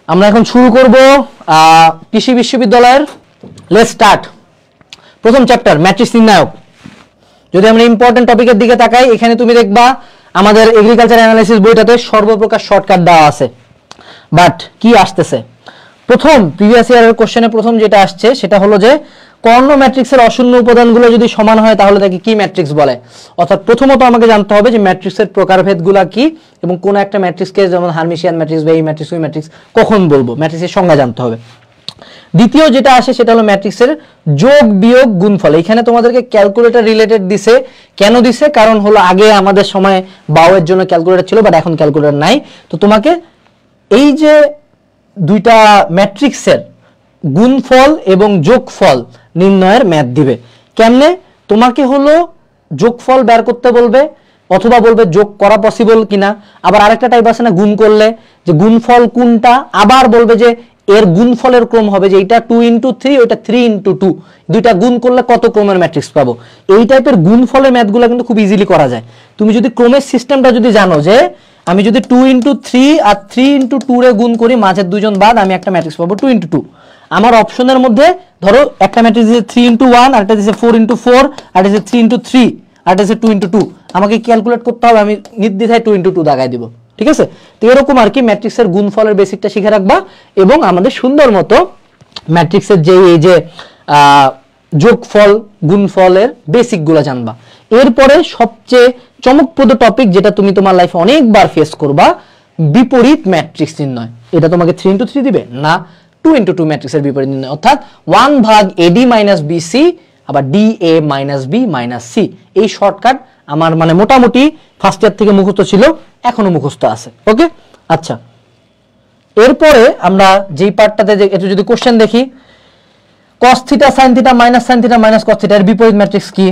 আমরা এখন শুরু করব কৃষি বিশ্ববিদ্যালয়ের লেটস স্টার্ট প্রথম চ্যাপ্টার ম্যাট্রিক্স নির্ণায়ক। যদি আমরা ইম্পর্টেন্ট টপিকের দিকে তাকাই, এখানে তুমি দেখবা আমাদের এগ্রিকালচার অ্যানালাইসিস বইটাতে সর্বপ্রকার শর্টকাট দেওয়া আছে। বাট কি আসতেছে প্রথম প্রিভিয়াস ইয়ারের কোশ্চেনে প্রথম যেটা আসছে সেটা হলো যে কর্ণ ম্যাট্রিক্সের অশূন্য উপাদানগুলো যদি সমান হয় তাহলে তাকে কি ম্যাট্রিক্স বলে। অর্থাৎ প্রথমত আমাকে জানতে হবে যে ম্যাট্রিক্সের প্রকারভেদগুলো কি এবং কোন একটা ম্যাট্রিক্সকে যেমন হার্মিশিয়ান ম্যাট্রিক্স বা এই ম্যাট্রিক্স ওই ম্যাট্রিক্স কখন বলবো, ম্যাট্রিক্সের সংজ্ঞা জানতে হবে। দ্বিতীয় যেটা আসে সেটা হলো ম্যাট্রিক্সের যোগ বিয়োগ গুণফল। এখানে তোমাদেরকে ক্যালকুলেটর রিলেটেড দিছে। কেন দিছে? কারণ হলো আগে আমাদের সময় বাউয়ের জন্য ক্যালকুলেটর ছিল, বাট এখন ক্যালকুলেটর নাই। তো তোমাকে এই যে দুইটা ম্যাট্রিক্সের গুণফল এবং যোগফল নির্ণয়ের ম্যাথ দিবে। কেমনে? তোমাকে হলো যোগফল বের করতে বলবে অথবা বলবে যোগ করা পসিবল কিনা। আবার আরেকটা টাইপ আছে না গুণ করলে, যে গুণফল কোনটা, আবার বলবে যে এর গুণফলের ক্রম হবে যে এটা 2 into 3 ওটা 3 into 2, দুইটা গুণ করলে কত ক্রমের ম্যাট্রিক্স পাবো। এই টাইপের গুণফলের ম্যাথগুলো কিন্তু খুব ইজিলি করা যায়। তুমি যদি ক্রমের সিস্টেমটা যদি জানো যে আমি যদি 2 into 3 আর 3 into 2 রে গুণ করি, মাঝের দুইজন বাদ, আমি একটা ম্যাট্রিক্স পাবো 2 into 2। আমার অপশনের মধ্যে ধরো একটা ম্যাট্রিক্স দিয়েছে 3 into 1, আরেকটা দিয়েছে 4 into 4, আরেকটা দিয়েছে 3 into 3, আরেকটা দিয়েছে 2 into 2। আমাকে ক্যালকুলেট করতে হবে, আমি নির্দ্বিধায় 2 into 2 দাগাই দিব। ঠিক আছে? তো এরকম আর কি ম্যাট্রিক্সের গুণফলের বেসিকটা শিখে রাখবা এবং আমাদের সুন্দর মতো ম্যাট্রিক্সের যে এই যে যোগফল গুণফলের বেসিকগুলো জানবা। এরপরে সবচেয়ে চমকপ্রদ টপিক যেটা তুমি তোমার লাইফে অনেকবার ফেস করবা, বিপরীত ম্যাট্রিক্স নির্ণয়। এটা তোমাকে 3 into 3 দিবে না, 2 into 2 ম্যাট্রিক্সের বিপরীত নির্ণয়, অর্থাৎ 1 ভাগ AD মাইনাস BC আবার DA minus B minus C। এই শর্টকাট আমার মানে মোটামুটি ফার্স্ট ইয়ার থেকে মুখস্থ ছিল, এখনো মুখস্থ আছে। ওকে, আচ্ছা। এরপরে আমরা যেই পার্টটাতে একটু যদি কোশ্চেন দেখি, cos θ sin θ minus sin θ minus cos θ এর বিপরীত ম্যাট্রিক্স কি?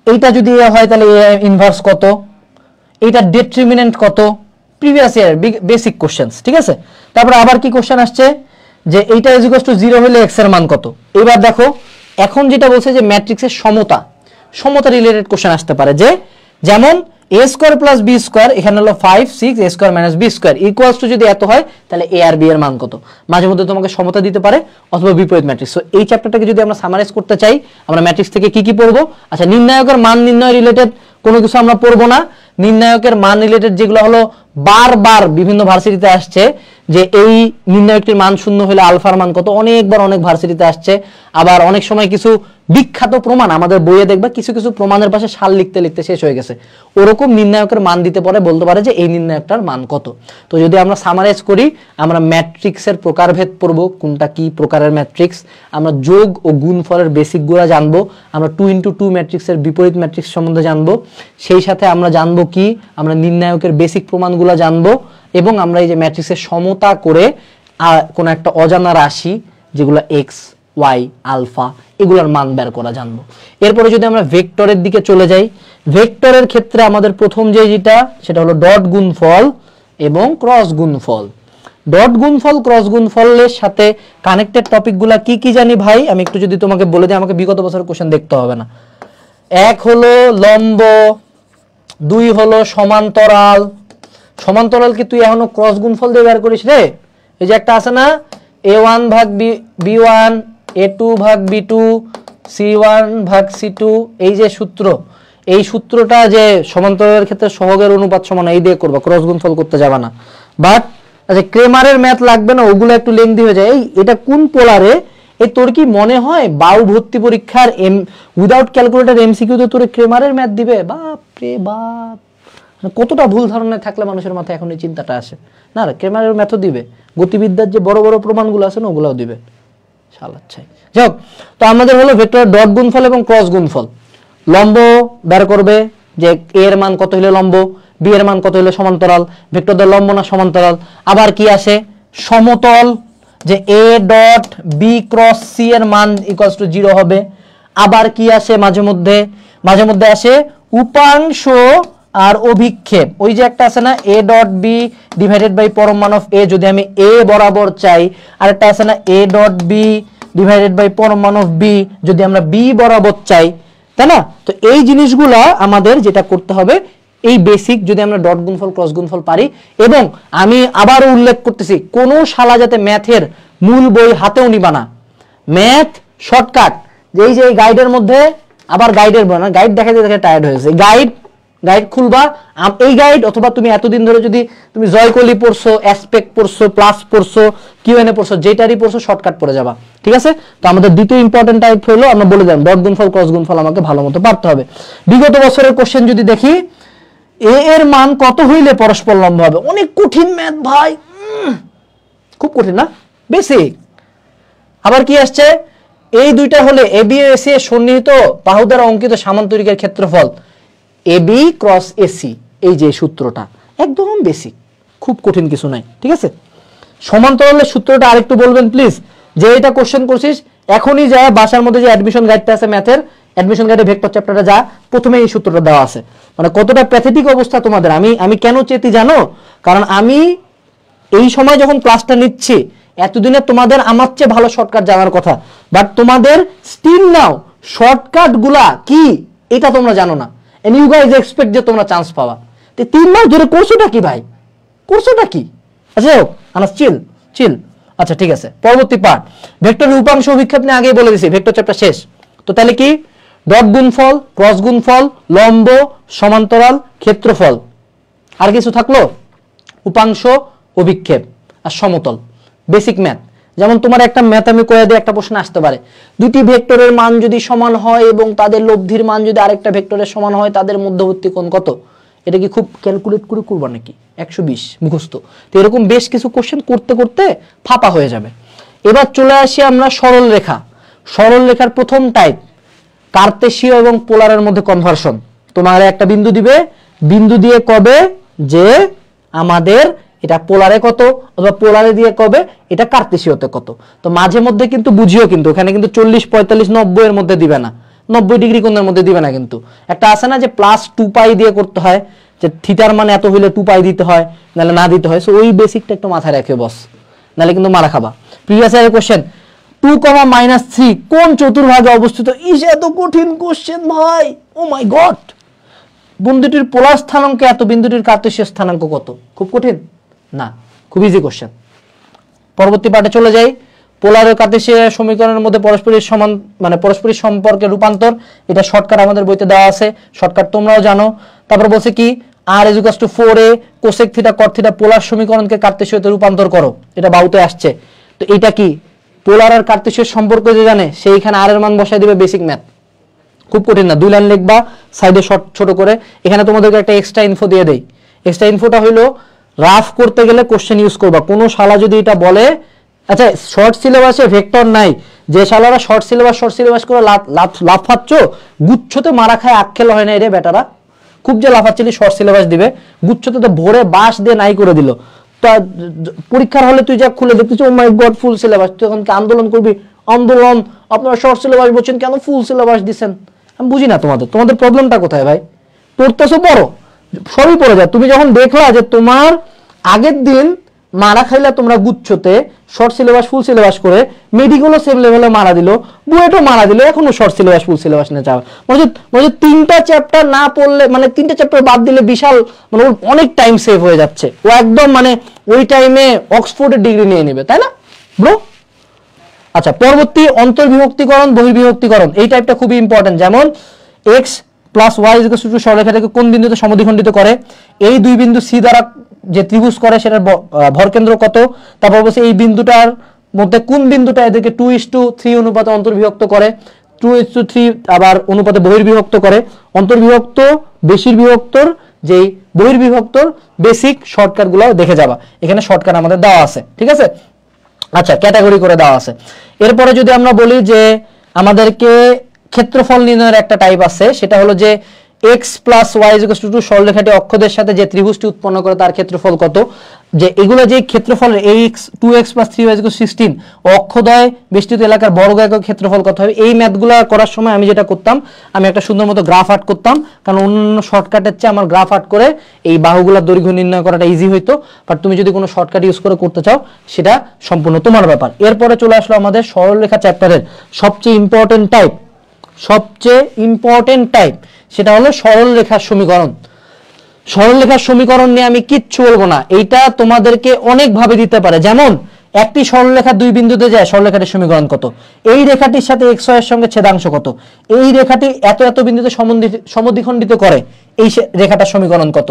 এইটা যদি এ হয় তাহলে এ ইনভার্স কত, এইটা ডিটারমিনেন্ট কত, প্রিভিয়াস ইয়ার বেসিক কোশ্চেনস। ঠিক আছে? তারপরে আবার কি কোশ্চেন আসছে যে এইটা ইজ ইকুয়াল টু 0 হলে x এর মান কত। এবার দেখো এখন যেটা বলছে যে ম্যাট্রিক্সের সমতা রিলেটেড কোশ্চেন আসতে পারে, যে যেমন a square plus b square, এখানে হলো 5 6 a square minus b square equals to যদি এত হয় তাহলে a আর b এর মান কত। মাঝে মধ্যে তোমাকে সমতা দিতে পারে অথবা বিপরীত ম্যাট্রিক্স। সো এই চ্যাপ্টারটাকে যদি আমরা সামারাইজ করতে চাই, আমরা ম্যাট্রিক্স থেকে কি কি পড়বো? আচ্ছা, নির্ণায়কের মান নির্ণয় রিলেটেড কোনো কিছু আমরা পড়বো না। নির্ণায়কের মান রিলেটেড যেগুলো হলো বারবার বিভিন্ন ভার্সিটিতে আসছে, যে এই নির্ণায়কটির মান শূন্য হলে আলফার মান কত, অনেকবার অনেক ভার্সিটিতে আসছে। আবার অনেক সময় কিছু বিখ্যাত প্রমাণ আমাদের বইয়ে দেখবা কিছু কিছু প্রমাণের পাশে সাল লিখতে লিখতে শেষ হয়ে গেছে, ওরকম নির্ণায়কের মান দিতে পারে, বলতে পারে যে এই নির্ণায়কটার মান কত। তো যদি আমরা সামারাইজ করি, আমরা ম্যাট্রিক্সের প্রকারভেদ পড়বো, কোনটা কি প্রকারের ম্যাট্রিক্স, আমরা যোগ ও গুণফলের বেসিকগুলো জানবো, আমরা 2 into 2 ম্যাট্রিক্সের বিপরীত ম্যাট্রিক্স সম্বন্ধে জানবো, সেই সাথে আমরা জানবো কি আমরা নির্ণায়কের বেসিক প্রমাণগুলো জানবো, এবং আমরা এই যে ম্যাট্রিক্সের সমতা করে কোনো একটা অজানা রাশি যেগুলো এক্স ওয়াই আলফা এগুলোর মান বের করা জানবো। এরপরে যদি আমরা ভেক্টরের দিকে চলে যাই, ভেক্টরের ক্ষেত্রে আমাদের প্রথম যেটা সেটা হলো ডট গুণফল এবং ক্রস গুণফল। ডট গুণফল ক্রস গুণফলের সাথে কানেক্টেড টপিকগুলা কি কি জানি ভাই, আমি একটু যদি তোমাকে বলে দিই, আমাকে বিগত বছরের কোশ্চেন দেখতে হবে না। 1 হলো লম্ব, 2 হলো সমান্তরাল। সমান্তরাল কি তুই এখনো ক্রস গুণফল দিয়ে বের করিস রে? এই যে একটা আছে না, a1 ভাগ b1, a2 ভাগ b2, c1 ভাগ c2, এই যে সূত্র, এই সূত্রটা যে সমান্তরালের ক্ষেত্রে সহগের অনুপাত সমান এই দিয়ে করবা, ক্রস গুণফল করতে যাবা না। বাট আচ্ছা, ক্রেমারের ম্যাথ লাগবে না, ওগুলো একটু লেংদি হয়ে যায়। এটা কোন পোলারে, এই তোর কি মনে হয় বাউ ভর্তি পরীক্ষার উইদাউট ক্যালকুলেটর এমসিকিউতে তোর ক্রেমারের ম্যাথ দিবে? বাপ রে বাপ, কতটা ভুল ধারণায় থাকলে মানুষের মাথায় এখন এই চিন্তাটা আসে। না, ক্রেমারের ম্যাথও দিবে, গতিবিদ্যার যে বড় বড় প্রমাণগুলো আছে না ওগুলোও দিবে। শালাচ্ছাই। যাক, তো আমাদের হলো ভেক্টরের ডট গুণফল এবং ক্রস গুণফল। লম্ব বের করবে যে এ এর মান কত হলে লম্ব, বি এর মান কত হলে সমান্তরাল, ভেক্টরদের লম্ব না সমান্তরাল। আবার কি আসে, সমতল, যে A dot B cross C এর মান ইকুয়ালস টু 0 হবে। আবার কি আসে মাঝে মধ্যে আসে উপাংশ আর অভিক্ষেপ। ওই যে একটা আছে না, A dot B divided by পরম মান অফ এ, যদি আমি এ বরাবর চাই। আর একটা আছে না, A dot B divided by পরম মান অফ বি, যদি আমরা বি বরাবর চাই, তাই না? তো এই জিনিসগুলা আমাদের যেটা করতে হবে, এই বেসিক যদি আমরা ডট গুণফল ক্রস গুণফল পারি, এবং আমি আবারও উল্লেখ করতেছি কোন শালা যাতে ম্যাথের মূল বই হাতেও নিবা না। ম্যাথ শর্টকাট, এই যে গাইডের মধ্যে আবার গাইডের না, গাইড দেখা দেখে টায়ার্ড হয়েছে, গাইড খুলবা, এই গাইড অথবা তুমি এতদিন ধরে যদি তুমি জয়কলি পড়ছো, অ্যাসপেক্ট পড়ছো, প্লাস পড়ছো, কিউএনএ পড়ছো, যেটারই পড়ছো শর্টকাট পড়ে যাবা, ঠিক আছে। তো আমাদের দ্বিতীয় ইম্পর্টেন্ট টাইপ হলো, আমরা বলে দিলাম ডট গুণফল ক্রস গুণফল আমাকে ভালো মতো পারতে হবে। বিগত বছরের কোশ্চেন যদি দেখি, এ এর মান কত হইলে পরস্পর লম্ব হবে, অনেক কঠিন ম্যাথ ভাই, খুব কঠিন না, বেসিক। আবার কি আসছে, এই দুইটা হলে এবি ও এসি এর সন্নিহিত বাহু দ্বারা অঙ্কিত সামান্তরিকের ক্ষেত্রফল এবি ক্রস এসি, এই যে সূত্রটা একদম বেসিক, খুব কঠিন কিছু নাই, ঠিক আছে। সমান্তরালের সূত্রটা আরেকটু বলবেন প্লিজ, যে এটা কোশ্চেন করছিস এখনই যা বাসার মধ্যে যে অ্যাডমিশন গাইডটা আছে ম্যাথের, অ্যাডমিশন গাইডে ভেক্টর চ্যাপ্টারটা যা, প্রথমে এই সূত্রটা দেওয়া আছে। মানে কতটা প্যাথেটিক অবস্থা তোমাদের, আমি কেন চেতি জানো, কারণ আমি এই সময় যখন ক্লাসটা নিচ্ছি, এতদিনে তোমাদের আমার চেয়ে ভালো শর্টকাট জানার কথা, বাট তোমাদের স্টিল নাও শর্টকাট গুলা কি এটা তোমরা জানো না, এন্ড ইউ গাইজ এক্সপেক্ট যে তোমরা চান্স পাওয়া। 3 মাস ধরে করছোটা কি ভাই, করছোটা কি? আচ্ছা আনাস চিল। আচ্ছা ঠিক আছে, পরবর্তী পার্ট ভেক্টরের উপাংশ অভিক্ষেপ নিয়ে আগেই বলে দিছি, ভেক্টর চ্যাপ্টার শেষ। তো তাহলে কি, ডট গুণফল, ক্রস গুণফল, লম্ব, সমান্তরাল, ক্ষেত্রফল, আর কিছু থাকলো, উপাংশ, অভিক্ষেপ আর সমতল, বেসিক ম্যাথ। যেমন তোমার একটা ম্যাথ আমি কয়ে দিয়ে একটা প্রশ্ন আসতে পারে, দুটি ভেক্টরের মান যদি সমান হয় এবং তাদের লব্ধির মান যদি আরেকটা ভেক্টরের সমান হয়, তাদের মধ্যবর্তী কোণ কত? এটা কি খুব ক্যালকুলেট করে করবা নাকি? 120 মুখস্থ। তো এরকম বেশ কিছু কোশ্চেন করতে করতে ফাঁপা হয়ে যাবে। এবার চলে আসি আমরা সরল রেখা। সরল রেখার প্রথম টাইপ কার্তেশীয় এবং পোলারের মধ্যে কনভার্সন। তোমার একটা বিন্দু দিবে, বিন্দু দিয়ে কবে যে আমাদের এটা পোলারে কত, অথবা পোলারে দিয়ে কবে এটা কার্তেশীয়তে কত। তো মাঝে মধ্যে কিন্তু বুঝিও, কিন্তু এখানে কিন্তু 40, 45, 90 এর মধ্যে দিবে না, 90 ডিগ্রি কোণের মধ্যে দিবে না। কিন্তু একটা আছে না যে প্লাস 2 পাই দিয়ে করতে হয়, যে থিটার মানে এত হইলে 2 পাই দিতে হয়, নাহলে না দিতে হয়। সো ওই বেসিকটা একটু মাথায় রাখে বস, নাহলে কিন্তু মারা খাবা। প্রিভিয়াস ইয়ারের কোশ্চেন 2, -3 কোন চতুর্ভাগে অবস্থিত? ইস এত কঠিন কোশ্চেন ভাই, ও মাই গড। বিন্দুটির পোলার স্থানাঙ্ক এত, বিন্দুটির কার্তেশীয় স্থানাঙ্ক কত? খুব কঠিন না, খুব ইজি কোশ্চেন। পরবর্তী পার্টে চলে যাই। পোলার ও কার্তেশীয় সমীকরণের মধ্যে পারস্পরিক সমান, মানে পারস্পরিক সম্পর্কের রূপান্তর, এটা শর্টকাট আমাদের বইতে দেওয়া আছে, শর্টকাট তোমরাও জানো। তারপর বলছে কি, r = 4a cosec theta cot theta polar সমীকরণকে কার্তেশীয়তে রূপান্তর করো, এটা বাহুতে আসছে। তো এটা কি, পোলার আর কার্তেশীয় সম্পর্ক যে জানে সেইখানে r এর মান বসায় দিবে, বেসিক ম্যাথ, খুব কঠিন না। 2 লাইন লিখবা, সাইডে ছোট করে। এখানে তোমাদেরকে একটা এক্সট্রা ইনফো দিয়ে দেই। এক্সট্রা ইনফোটা হইলো, রাফ করতে গেলে কোশ্চেন ইউজ করবা। কোনো শালা যদি এটা বলে, আচ্ছা শর্ট সিলেবাসে ভেক্টর নাই, যে শালারা শর্ট সিলেবাস করে লাফাচ্ছ, গুচ্ছতে মারা খায় আক্কেল হয় না রে বেটারা। খুব যে লাফাচ্ছিলি শর্ট সিলেবাস দিবে, গুচ্ছতে তো ভোরে বাস দিয়ে নাই করে দিল। তো পরীক্ষার হলে তুই যা খুলে দেখতেছি, ও মাই গড ফুল সিলেবাস, তুই এখন কি আন্দোলন করবি? আন্দোলন, আপনারা শর্ট সিলেবাস বলছেন, কেন ফুল সিলেবাস দিচ্ছেন? আমি বুঝি না তোমাদের প্রবলেমটা কোথায় ভাই? পড়তেছো পড়ো, সবই পড়ে যায়। তুমি যখন দেখলা যে তোমার আগের দিন মারা খাইলা তোমরা গুচ্ছতে শর্ট সিলেবাস ফুল সিলেবাস করে, মেডিকেলও সেম লেভেলে মারা দিল, বুয়েটও মারা দিল, এখনো শর্ট সিলেবাস ফুল সিলেবাস নিয়ে যাও। মানে 3টা চ্যাপ্টার না পড়লে, মানে 3টা চ্যাপ্টার বাদ দিলে বিশাল, মানে অনেক টাইম সেভ হয়ে যাচ্ছে। ও একদম মানে ওই টাইমে অক্সফোর্ডের ডিগ্রি নিয়ে নেবে, তাই না ব্রো? আচ্ছা, পরবর্তী অন্তর্বিভক্তিকরণ, বহির্বিভক্তিকরণ, এই টাইপটা খুবই ইম্পর্টেন্ট। যেমন x + y = 2 সরলরেখাটাকে কোন বিন্দুতে সমদ্বিখণ্ডিত করে? এই দুই বিন্দু সি দ্বারা যে ত্রিভুজ করে সেটার ভরকেন্দ্র কত? তারপর বলছে এই বিন্দুটার মধ্যে কোন বিন্দুটা এদেরকে 2:3 অনুপাতে অন্তর্বিভক্ত করে, 2:3 আবার অনুপাতে বহির্বিভক্ত করে। অন্তর্বিভক্ত, বেশির বিভক্তর, যেই বহির্বিভক্তর বেসিক শর্টকাটগুলো দেখে যাবা, এখানে শর্টকাট আমাদের দেওয়া আছে, ঠিক আছে। আচ্ছা, ক্যাটাগরি করে দেওয়া আছে। এরপরে যদি আমরা বলি যে আমাদেরকে ক্ষেত্রফল নির্ণয়ের একটা টাইপ আছে, সেটা হলো যে x + y = 2 সরলরেখাটি অক্ষদের সাথে যে ত্রিভুজটি উৎপন্ন করে তার ক্ষেত্রফল কত? যে এগুলো যে ক্ষেত্রফল, 2x + 3y = 16 অক্ষদ্বয় বেষ্টিত এলাকার বর্গ একক ক্ষেত্রফল কত হবে? এই ম্যাথগুলো করার সময় আমি যেটা করতাম, আমি একটা সুন্দর মতো গ্রাফ আর্ট করতাম, কারণ অন্য শর্টকাটের চেয়ে আমার গ্রাফ আর্ট করে এই বাহুগুলোর দৈর্ঘ্য নির্ণয় করাটা ইজি হইতো। বাট তুমি যদি কোনো শর্টকাট ইউজ করে করতে চাও, সেটা সম্পূর্ণ তোমার ব্যাপার। এরপরে চলে আসলো আমাদের সরলরেখা চ্যাপ্টারের সবচেয়ে ইম্পর্টেন্ট টাইপ, সেটা হলো সরল রেখার সমীকরণ। সরলরেখার সমীকরণ নিয়ে আমি কিচ্ছু বলবো না, এইটা তোমাদেরকে অনেক ভাবে দিতে পারে। যেমন একটি সরলরেখা দুই বিন্দুতে যায়, সরলরেখাটির সমীকরণ কত, এই রেখাটির সাথে x y এর সঙ্গে ছেদাংশ কত, এই রেখাটি এত এত বিন্দুতে সমদ্বিখণ্ডিত করে, এই রেখাটার সমীকরণ কত।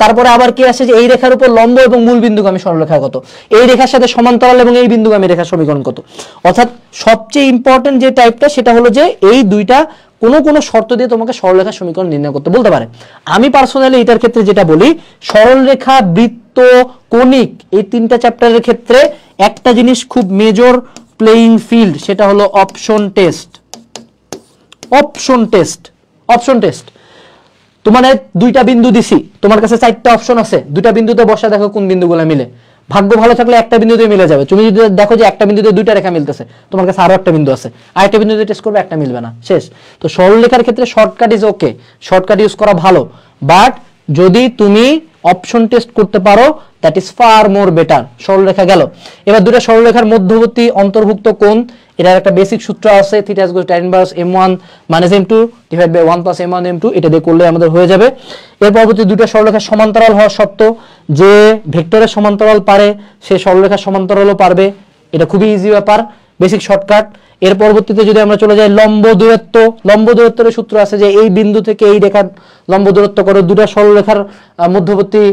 তারপরে আবার কি আসে যে এই রেখার উপর লম্ব এবং মূল বিন্দুগামী সরলরেখা কত, এই রেখার সাথে সমান্তরাল এবং এই বিন্দুগামী রেখার সমীকরণ কত। অর্থাৎ সবচেয়ে ইম্পর্টেন্ট যে টাইপটা সেটা হলো যে এই দুইটা কোনো কোনো শর্ত দিয়ে তোমাকে সরলরেখার সমীকরণ নির্ণয় করতে বলতে পারে। আমি পার্সোনালি এটার ক্ষেত্রে যেটা বলি, সরলরেখা, বৃত্ত, কণিক, এই তিনটা চ্যাপ্টারের ক্ষেত্রে একটা জিনিস খুব মেজর প্লেইং ফিল্ড, সেটা হলো option test. Option test, option test. তোমার দুইটা বিন্দু দিছি, তোমার কাছে চারটা অপশন আছে, দুইটা বিন্দুতে বসা দেখো কোন বিন্দুগুলো মিলে। ভাগ্য ভালো থাকলে একটা বিন্দুতে মিলে যাবে। তুমি যদি দেখো যে একটা বিন্দুতে দুইটা রেখা মিলতেছে, তোমার কাছে আরো একটা বিন্দু আছে, আরেকটা বিন্দুতে টেস্ট করবে, একটা মিলবে না, শেষ। তো সরলরেখার ক্ষেত্রে shortcut is okay, shortcut use করা ভালো, বাট যদি তুমি অপশন টেস্ট করতে পারো that is far more better. সরলরেখা গেল, এবার দুটো সরলরেখার মধ্যবর্তী অন্তর্ভুক্ত কোণ, এটার একটা বেসিক সূত্র আছে, theta equal to tan inverse m1 minus m2 divide by 1 plus m1 m2, এটা দিয়ে করলে আমাদের হয়ে যাবে। এর পরবর্তী দুটো সরলরেখা সমান্তরাল হওয়া সত্ত্ব, যে ভেক্টরের সমান্তরাল পারে সে সরলরেখার সমান্তরালও পারবে, এটা খুবই ইজি ব্যাপার, বেসিক শর্টকাট। এর পরবর্তীতে যদি আমরা চলে যাই লম্ব দূরত্ব, লম্ব দূরত্বের সূত্র আছে যে এই বিন্দু থেকে এই রেখার লম্ব দূরত্ব কত, দুটো সরলরেখার মধ্যবর্তী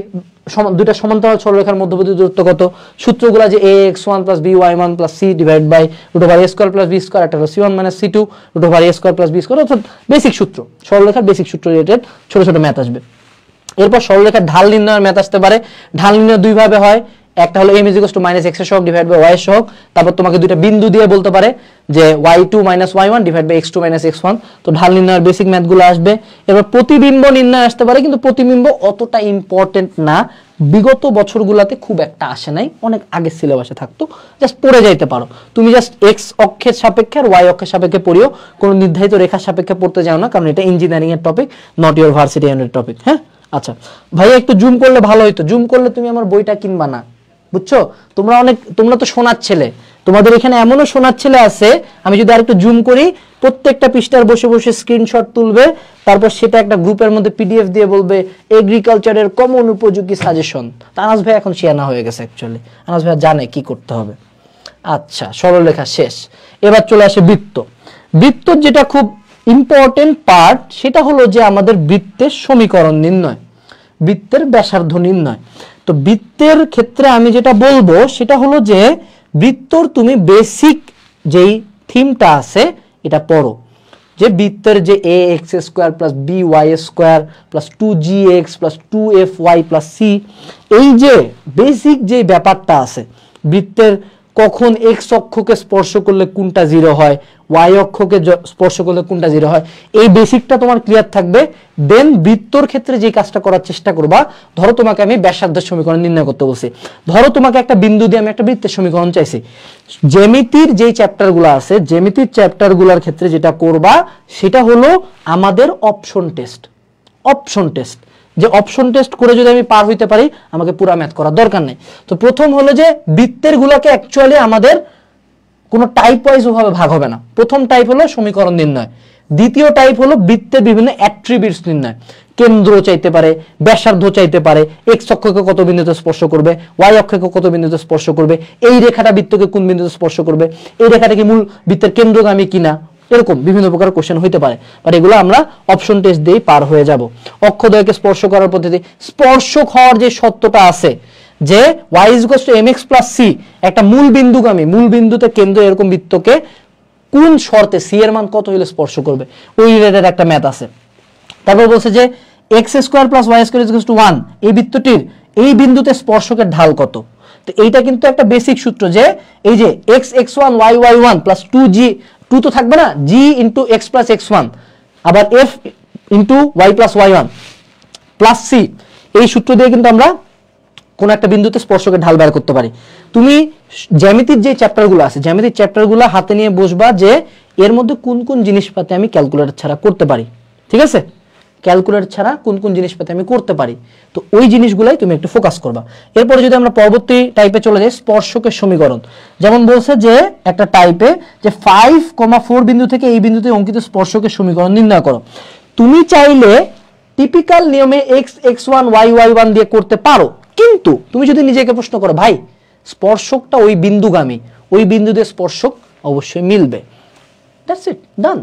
দুইটা সমান্তরাল সরলরেখার মধ্যবর্তী দূরত্ব কত, সূত্রগুলো যে ax1 + by1 + c divide by √a² + b², একটা হলো c1 - c2 √a² + b², অর্থাৎ বেসিক সূত্র, সরলরেখার বেসিক সূত্র রিলেটেড ছোট ছোট ম্যাথ আসবে। এরপর সরলরেখার ঢাল নির্ণয়ের ম্যাথ আসতে পারে। ঢাল নির্ণয় দুই ভাবে হয়, একটা হলো m = -x এর সহগ ডিভাইড বাই y এর সহগ, তারপর তোমাকে দুইটা বিন্দু দিয়ে বলতে পারে যে y2 - y1 divide by x2 - x1, তো ঢাল নির্ণয়ের বেসিক ম্যাথগুলো আসবে। এবার প্রতিবিম্ব নির্ণয় আসতে পারে, কিন্তু প্রতিবিম্ব অতটা ইম্পর্টেন্ট না, বিগত বছরগুলোতে খুব একটা আসে নাই, অনেক আগে সিলেবাসে থাকতো, জাস্ট পড়ে যাইতে পারো। তুমি জাস্ট x অক্ষের সাপেক্ষে আর y অক্ষের সাপেক্ষে পড়িও, কোনো নির্ধারিত রেখার সাপেক্ষে পড়তে যাও না, কারণ এটা ইঞ্জিনিয়ারিং এর টপিক, নট ইওর ভার্সিটি এর টপিক। হ্যাঁ, আচ্ছা ভাইয়া একটু জুম করলে ভালো হইতো, জুম করলে তুমি আমার বইটা কিনবা না, বুঝছো? তোমরা তো সোনার ছেলে, তোমাদের এখানে এমনও সোনার ছেলে আছে, আমি যদি আরেকটু জুম করি, প্রত্যেকটা পৃষ্ঠার বসে বসে স্ক্রিনশট তুলবে, তারপর সেটা একটা গ্রুপের মধ্যে পিডিএফ দিয়ে বলবে এগ্রিকালচারের কমন উপযোগী সাজেশন। আনাস ভাই এখন শিয়ানা হয়ে গেছে, অ্যাকচুয়ালি আনাস ভাই জানে কি করতে হবে। আচ্ছা, সরলরেখা শেষ, এবার চলে আসে বৃত্ত। বৃত্তর যেটা খুব ইম্পর্টেন্ট পার্ট, সেটা হলো যে আমাদের বৃত্তের সমীকরণ নির্ণয়, বৃত্তের ব্যাসার্ধ নির্ণয়। তো বৃত্তের ক্ষেত্রে আমি যেটা বলবো সেটা হলো যে বৃত্তর তুমি বেসিক যেই থিমটা আছে এটা পড়ো, যে বৃত্তের যে ax² + by² + 2gx + 2fy + c, এই যে বেসিক যে ব্যাপারটা আছে, বৃত্তের কখন x অক্ষকে স্পর্শ করলে কোনটা 0 হয়, y অক্ষকে স্পর্শ করলে কোনটা 0 হয়, এই বেসিকটা তোমার ক্লিয়ার থাকবে। দেন বৃত্তর ক্ষেত্রে যে কাজটা করার চেষ্টা করবা, ধরো তোমাকে আমি ব্যাসার্ধের সমীকরণ নির্ণয় করতে বলছি, ধরো তোমাকে একটা বিন্দু দিয়ে আমি একটা বৃত্তের সমীকরণ চাইছি, জ্যামিতির যেই চ্যাপ্টারগুলো আছে, জ্যামিতির চ্যাপ্টারগুলোর ক্ষেত্রে যেটা করবা সেটা হলো আমাদের অপশন টেস্ট। অপশন টেস্ট, যে অপশন টেস্ট করে যদি আমি পার হইতে পারি, আমাকে পুরা ম্যাথ করার দরকার নেই। তো প্রথম হলো যে বৃত্তের গুলাকে অ্যাকচুয়ালি আমাদের কোনো টাইপ ওয়াইজ ভাবে ভাগ হবে না। প্রথম টাইপ হলো সমীকরণ নির্ণয়, দ্বিতীয় টাইপ হলো বৃত্তের বিভিন্ন অ্যাট্রিবিউটস নির্ণয়, কেন্দ্র চাইতে পারে, ব্যাসার্ধ চাইতে পারে, এক্স অক্ষকে কত বিন্দুতে স্পর্শ করবে, ওয়াই অক্ষকে কত বিন্দুতে স্পর্শ করবে, এই রেখাটা বৃত্তকে কোন বিন্দুতে স্পর্শ করবে, এই রেখাটা কি মূল বৃত্তের কেন্দ্রগামী কিনা, এরকম বিভিন্ন প্রকার কোশ্চেন হইতে পারে, বাট এগুলো আমরা অপশন টেস্ট দিয়ে পার হয়ে যাব। অক্ষদ্বয়কে স্পর্শ করার পদ্ধতি, স্পর্শক হওয়ার যে সত্যটা আছে যে y = mx + c, একটা মূল বিন্দুগামী, মূল বিন্দুতে কেন্দ্র এরকম বৃত্তকে কোন শর্তে c এর মান কত হলে স্পর্শ করবে, ওই রিলেটেড একটা ম্যাথ আছে। তারপর বলছে যে x² + y² = 1, এই বৃত্তটির এই বিন্দুতে স্পর্শকের ঢাল কত। তো এইটা কিন্তু একটা বেসিক সূত্র, যে এই যে x(x1) y(y1) + 2g, 2 তো থাকবে না, g × x + x1 আবার f × y + y1 + c, এই সূত্র দিয়ে কিন্তু আমরা কোন একটা বিন্দুতে স্পর্শকের ঢাল বের করতে পারি। তুমি জ্যামিতির যে চ্যাপ্টারগুলো আছে, জ্যামিতির চ্যাপ্টারগুলো হাতে নিয়ে বসবা যে এর মধ্যে কোন কোন জিনিসপাতি আমি ক্যালকুলেটর ছাড়া করতে পারি, ঠিক আছে? ক্যালকুলেটর ছাড়া কোন কোন জিনিসপাতি আমি করতে পারি, তো ওই জিনিসগুলাই তুমি একটু ফোকাস করবা। এরপরে যদি আমরা পরবর্তী টাইপে চলে যাই, স্পর্শকের সমীকরণ, যেমন বলছে যে একটা টাইপে যে 5,4 বিন্দু থেকে এই বিন্দুতে অঙ্কিত স্পর্শকের সমীকরণ নির্ণয় করো। তুমি চাইলে টিপিক্যাল নিয়মে x(x1) y(y1) দিয়ে করতে পারো, কিন্তু তুমি যদি নিজেকে প্রশ্ন করো ভাই স্পর্শকটা ওই বিন্দুগামী, ওই বিন্দুতে স্পর্শক অবশ্যই মিলবে, দ্যাটস ইট, ডান।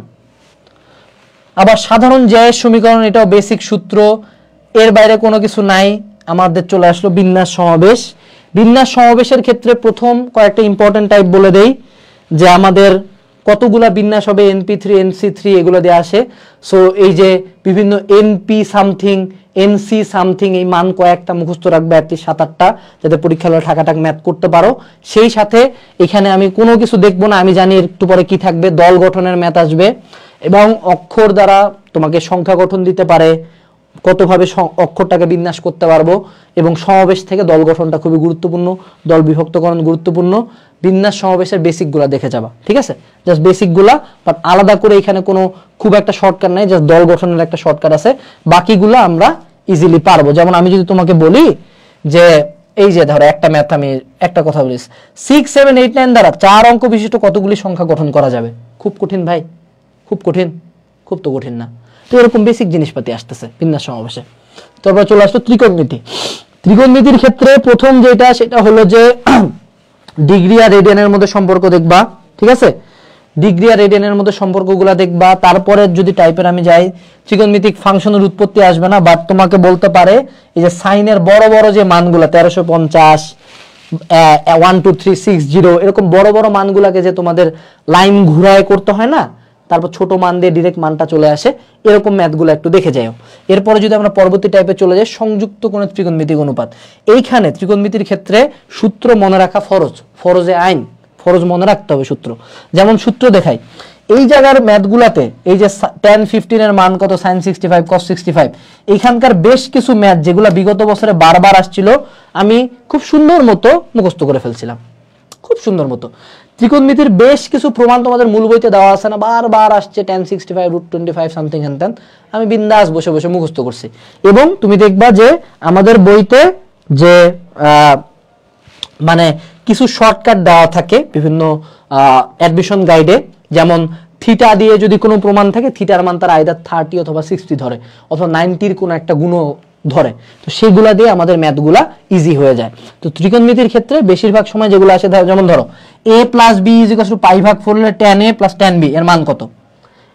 আবার সাধারণ জ্যায়ের সমীকরণ, এটাও বেসিক সূত্র, এর বাইরে কোনো কিছু নাই। আমাদের চলে আসলো বিন্যাস সমাবেশ। বিন্যাস সমাবেশের ক্ষেত্রে প্রথম কয়েকটা ইম্পর্টেন্ট টাইপ বলে দেই, যে আমাদের কতগুলা বিন্যাস হবে, NP3 NC3 এগুলো দেওয়া আসে। সো এই যে বিভিন্ন NP সামথিং NC সামথিং এই মান কয়েকটা মুখস্থ রাখবে, অ্যাটলিস্ট 7-8টা, যাতে পরীক্ষা হলে ঠাকাঠাক ম্যাথ করতে পারো। সেই সাথে এখানে আমি কোনো কিছু দেখবো না, আমি জানি একটু পরে কি থাকবে, দল গঠনের ম্যাথ আসবে এবং অক্ষর দ্বারা তোমাকে সংখ্যা গঠন দিতে পারে, কতভাবে অক্ষরটাকে বিন্যাস করতে পারবো, এবং সমাবেশ থেকে দল গঠনটা খুবই গুরুত্বপূর্ণ, দল বিভক্তকরণ গুরুত্বপূর্ণ। বিন্যাস সমাবেশের বেসিকগুলা দেখে যাবা, ঠিক আছে, জাস্ট বেসিকগুলা, বাট আলাদা করে এখানে কোনো খুব একটা শর্টকাট নাই, জাস্ট দল গঠনের একটা শর্টকাট আছে, বাকিগুলো আমরা ইজিলি পারবো। যেমন আমি যদি তোমাকে বলি যে এই যে ধরো একটা ম্যাথ, আমি একটা কথা বলিস 6, 7, 8, 9 দ্বারা 4 অঙ্ক বিশিষ্ট কতগুলি সংখ্যা গঠন করা যাবে? খুব কঠিন ভাই, খুব কঠিন? খুব তো কঠিন না। তো এরকম বেসিক জিনিসপাতি আসতেছে বিন্যাস সমাবেশে। তারপর চলে আসলো ত্রিকোণমিতি। ত্রিকোণমিতির ক্ষেত্রে প্রথম যেটা, সেটা হলো যে ডিগ্রি আর রেডিয়ানের মধ্যে সম্পর্ক দেখবা, ঠিক আছে, ডিগ্রি আর রেডিয়ানের মধ্যে সম্পর্কগুলো দেখবা। তারপরে যদি টাইপের আমি যাই, ত্রিকোণমিতিক ফাংশনের উৎপত্তি আসবে না, বাট তোমাকে বলতে পারে এই যে সাইনের বড় বড় যে মানগুলো 1350, 1 2 3 6 0 এরকম বড় বড় মানগুলোকে যে তোমাদের লাইন ঘুরায় করতে হয় না, তারপর ছোট মান দিয়ে ডিরেক্ট মানটা চলে আসে, এরকম ম্যাথগুলো একটু দেখে যাও। এরপরে যদি আমরা পরবর্তী টাইপে চলে যাই, সংযুক্ত কোণের ত্রিকোণমিতিক অনুপাত। এইখানে ত্রিকোণমিতির ক্ষেত্রে সূত্র মনে রাখা ফরজ, ফরজে আইন, ফরজ মনে রাখতে হবে সূত্র। যেমন সূত্র দেখাই, এই জায়গার ম্যাথগুলাতে এই যে tan 15 এর মান কত, sin 65 cos 65, এইখানকার বেশ কিছু ম্যাথ যেগুলো বিগত বছরে বারবার আসছিল, আমি খুব সুন্দর মতো মুখস্থ করে ফেলছিলাম, খুব সুন্দর মতো। ত্রিকোণমিতির বেশ কিছু প্রমাণ তোমাদের মূল বইতে দেওয়া আছে না, বারবার আসছে tan 65 √25 সামথিং হ্যান ত্যান, আমি বিন্দাস বসে বসে মুখস্থ করছি। এবং তুমি দেখবা যে আমাদের বইতে যে মানে কিছু শর্টকাট দেওয়া থাকে বিভিন্ন অ্যাডমিশন গাইডে, যেমন থিটা দিয়ে যদি কোনো প্রমাণ থাকে, থিটার মান তার আইদার 30 অথবা 60 ধরে, অথবা 90-র কোনো একটা গুণ ধরে, তো সেগুলা দিয়ে আমাদের ম্যাথগুলা ইজি হয়ে যায়। তো ত্রিকোণমিতির ক্ষেত্রে বেশিরভাগ সময় যেগুলো আসে, যেমন ধরো a + b = π/4 হলে tan a + tan b এর মান কত,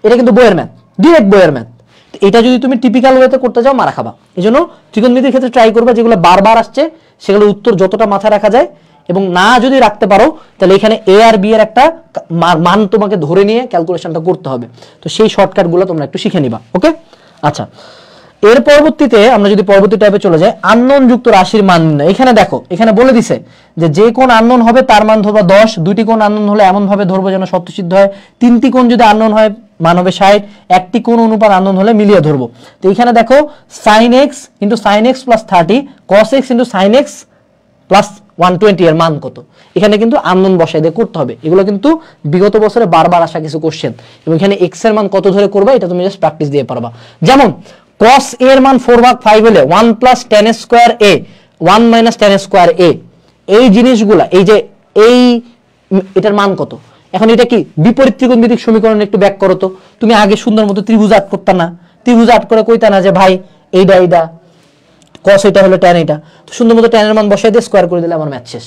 এটা কিন্তু বইয়ের ম্যাথ, ডিরেক্ট বইয়ের ম্যাথ। এটা যদি তুমি টিপিক্যাল ওয়েতে করতে যাও মারা খাবা। এজন্য ত্রিকোণমিতির ক্ষেত্রে ট্রাই করবা যেগুলো বারবার আসছে সেগুলো উত্তর যতটা মাথায় রাখা যায়, এবং না যদি রাখতে পারো তাহলে এখানে a আর b এর একটা মান তোমাকে ধরে নিয়ে ক্যালকুলেশনটা করতে হবে। তো সেই শর্টকাটগুলো তোমরা একটু শিখে নিবা, ওকে। আচ্ছা, এর পরবর্তীতে আমরা যদি পরবর্তী টাইপে চলে যাই, আননোন যুক্ত রাশির মান নির্ণয়। এখানে দেখো, এখানে বলে দিছে যে কোন আননোন হবে তার মান ধরবা 10, দুইটি কোণ আননোন হলে এমন ভাবে ধরবো যেন সত্যসিদ্ধ হয়, তিনটি কোণ যদি আননোন হয় মান হবে 60, একটি কোণ অনুপাত আননোন হলে মিলিয়ে ধরবো। তো এখানে দেখো sin x × sin x + 30 cos x × sin x + 120 এর মান কত, এখানে কিন্তু আননোন বসাই দিয়ে করতে হবে। এগুলো কিন্তু বিগত বছরে বারবার আসা কিছু কোশ্চেন, এবং এখানে x এর মান কত ধরে করবা এটা তুমি জাস্ট প্র্যাকটিস দিয়ে পারবা। যেমন cos a এর মান 4/5 হলে 1 + tan square a 1 - tan square a, এই জিনিসগুলা, এই যে এই এটার মান কত, এখন এটা কি বিপরীত ত্রিকোণমিতিক সমীকরণ, একটু ব্যাক করো তো। তুমি আগে সুন্দর মতো ত্রিভুজ আট করতা না, ত্রিভুজ আট করে কইতা না যে ভাই এইটা এইটা cos এটা হলো tan এটা, তো সুন্দর মতো tan এর মান বসাই দিয়ে স্কয়ার করে দিলে আমার ম্যাথ শেষ।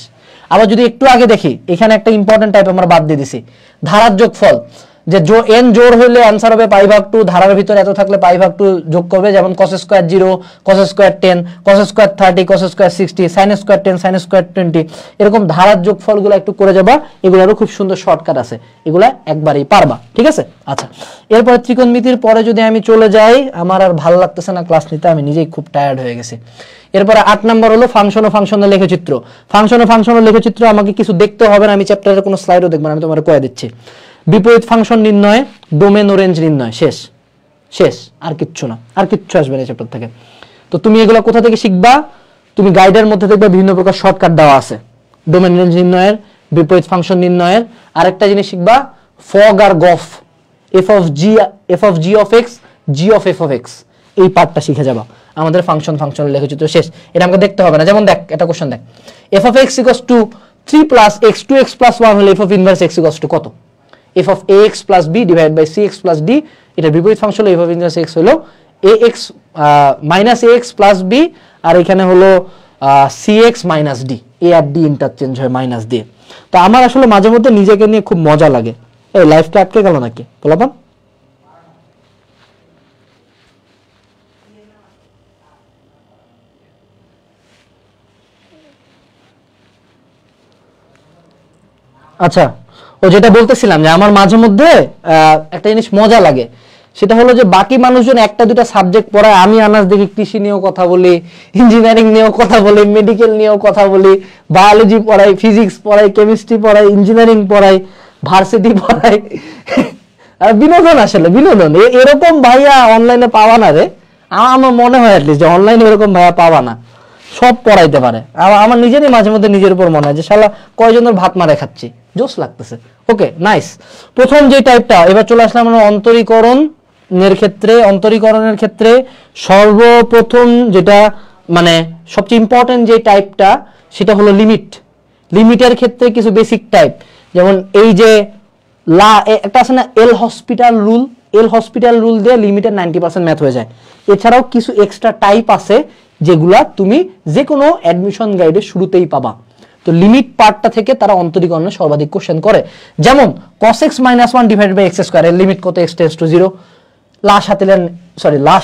আবার যদি একটু আগে দেখি, এখানে একটা ইম্পর্টেন্ট টাইপ আমরা বাদ দিয়ে দিছি, ধারার যোগফল, যে n জোড় হলে आंसर হবে π/2, ধারার ভিতরে এত থাকলে π/2 যোগ করবে, যেমন cos square 0, cos square 10, cos square 30, cos square 60, sin square 10, sin square 20, এরকম ধারার যোগফলগুলো একটু করে যাবা, এগুলোরও খুব সুন্দর শর্টকাট আছে, এগুলা একবারই পারবা, ঠিক আছে। আচ্ছা, এরপরে ত্রিকোণমিতির পরে যদি আমি চলে যাই, আমার আর ভালো লাগতেছে না ক্লাস নিতে, আমি নিজেই খুব টায়ার্ড হয়ে গেছি। এরপরে 8 নাম্বার হলো ফাংশন ও ফাংশনের লেখচিত্র। ফাংশন ও ফাংশনের লেখচিত্র আমাকে কিছু দেখতে হবে না, আমি চ্যাপ্টারের কোনো স্লাইডও দেখব না, আমি তোমাকে কয়ে দিচ্ছি। বিপরীত ফাংশন নির্ণয়, ডোমেন ও রেঞ্জ নির্ণয়, শেষ শেষ, আর কিচ্ছু না, আর কিচ্ছু আসবে না চ্যাপ্টার থেকে। তো তুমি এগুলো কোথা থেকে শিখবা, তুমি গাইডের মধ্যে দেখবে বিভিন্ন প্রকার শর্টকাট দেওয়া আছে, ডোমেন রেঞ্জ নির্ণয়ের, বিপরীত ফাংশন নির্ণয়ের। আরেকটা জিনিস শিখবা ফগ আর gof, f of g of x, g of f of x, এই পার্টটা শিখে যাবা, আমাদের ফাংশনের লেখচিত্র শেষ। এটা আমাকে দেখতে হবে না। যেমন দেখ, একটা কোশ্চেন দেখ, f of x = 3 + x, 2x + 1 হলে f of ইনভার্স x = কত, f of ax + b / cx + d, এটা বিপরীত ফাংশন হলো f of ইনভার্স x হলো ax minus ax plus b, আর এখানে হলো cx মাইনাস d, a আর d ইন্টারচেঞ্জ হয় মাইনাস দিয়ে। তো আমার আসলে মাঝে মধ্যে নিজেকে নিয়ে খুব মজা লাগে। এই লাইফটা আটকে গেল নাকি বললাম? আচ্ছা, ও যেটা বলতেছিলাম যে আমার মাঝে মধ্যে একটা জিনিস মজা লাগে, সেটা হলো যে বাকি মানুষজন একটা দুটা সাবজেক্ট পড়ায়, আমি আনাজ দেখি কৃষি নিয়েও কথা বলি, ইঞ্জিনিয়ারিং নিয়েও কথা বলি, মেডিকেল নিয়েও কথা বলি, বায়োলজি পড়াই, ফিজিক্স পড়াই, কেমিস্ট্রি পড়াই, ইঞ্জিনিয়ারিং পড়াই, ভার্সিটি পড়াই। আর বিনোদন, আসলে বিনোদন এরকম ভাইয়া অনলাইনে পাওয়া না রে। আমার মনে হয় অ্যাটলিস্ট যে অনলাইনে এরকম ভাইয়া পাওয়া না, সব পড়াইতে পারে। আমার নিজেরই মাঝে মধ্যে নিজের উপর মনে হয় যে শালা কয়জনের ভাত মারে খাচ্ছি, জোস লাগতেছে। ওকে, নাইস। প্রথম যে টাইপটা, এবার চলে আসলাম আমরা অন্তরীকরণের ক্ষেত্রে। অন্তরীকরণের ক্ষেত্রে সর্বপ্রথম যেটা মানে সবচেয়ে ইম্পর্টেন্ট যে টাইপটা, সেটা হলো লিমিট। লিমিটের ক্ষেত্রে কিছু বেসিক টাইপ, যেমন এই যে একটা আছে না এল হসপিটাল রুল, এল হসপিটাল রুল দিয়ে লিমিটের 90% ম্যাথ হয়ে যায়। এছাড়াও কিছু এক্সট্রা টাইপ আছে যেগুলা তুমি যে কোনো অ্যাডমিশন গাইডের শুরুতেই পাবা। তো লিমিট পার্টটা থেকে তারা অন্তরীকরণে সর্বাধিক কোশ্চেন করে। যেমন cos x - 1 divided by x square এর লিমিট কত, x টেন্ডস টু 0। লাশ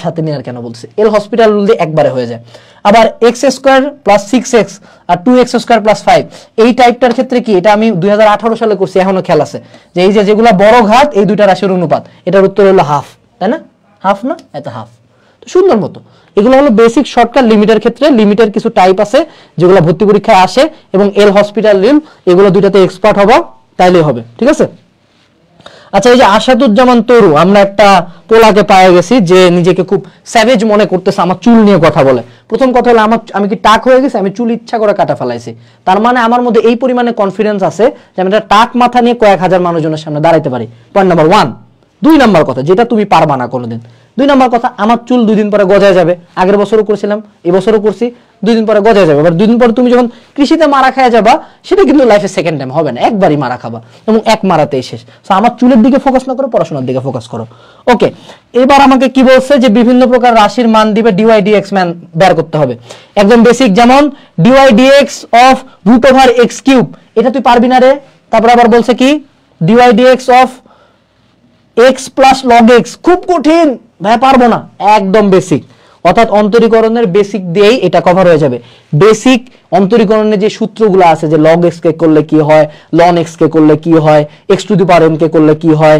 হাতে নিয়ে আর কেন বলছে, এল হসপিটাল রুল দিয়ে একবারে হয়ে যায়। আবার x স্কয়ার প্লাস 6x আর 2x স্কয়ার প্লাস 5, এই টাইপটার ক্ষেত্রে কি, এটা আমি 2018 সালে করছি, এখনো খেয়াল আছে যে এই যে যেগুলা বড় ঘাত এই দুইটা রাশির অনুপাত, এটার উত্তর হলো হাফ, তাই না? হাফ না, এটা হাফ। তো সুন্দর মতো এগুলো হলো বেসিক শর্টকাট লিমিটের ক্ষেত্রে। লিমিটের কিছু টাইপ আছে যেগুলো ভর্তি পরীক্ষায় আসে, এবং এল হসপিটাল রুল, এগুলো দুইটাতে এক্সপার্ট হবা তাইলেই হবে, ঠিক আছে? আচ্ছা, এই যে আসাদুজ্জামান তরু, আমরা একটা পোলাকে পায়ে গেছি যে নিজেকে খুব স্যাভেজ মনে করতেছে, আমার চুল নিয়ে কথা বলে। প্রথম কথা হলো আমি কি টাক হয়ে গেছি? আমি চুল ইচ্ছা করে কাটা ফেলাইছি, তার মানে আমার মধ্যে এই পরিমাণে কনফিডেন্স আছে যে আমি একটা টাক মাথা নিয়ে কয়েক হাজার মানুষজনের সামনে দাঁড়াইতে পারি। Point number 1। 2 নাম্বার কথা, যেটা তুমি পারবা না কোনোদিন। 2 নাম্বার কথা, আমার চুল 2 দিন পরে গজায় যাবে। আগের বছরও করছিলাম, এবছরও করছি, 2 দিন পরে গজায় যাবে। এবার 2 দিন পরে তুমি যখন কৃষিতে মারা খাওয়া যাবা, সেটা কিন্তু লাইফে সেকেন্ড টাইম হবে না, একবারই মারা খাবা, এবং এক মারাতেই শেষ। তো আমার চুলের দিকে ফোকাস না করো, পড়াশোনার দিকে ফোকাস করো। ওকে, এবার আমাকে কি বলছে যে বিভিন্ন প্রকার রাশির মান দিবে, ডিওয়াই ডিএক্স মান বের করতে হবে। একদম বেসিক, যেমন d y d x of root over x cube, এটা তুই পারবি না রে। তারপর আবার বলছে কি d y d x of x plus log x, খুব কঠিন ভাই, পারবো না, একদম বেসিক। অর্থাৎ অন্তরীকরণের বেসিক দিয়েই এটা কভার হয়ে যাবে। বেসিক অন্তরীকরণের যে সূত্রগুলো আছে, যে লগ এক্স কে করলে কি হয়, লন এক্স কে করলে কি হয়, x two the power N K করলে কি হয়,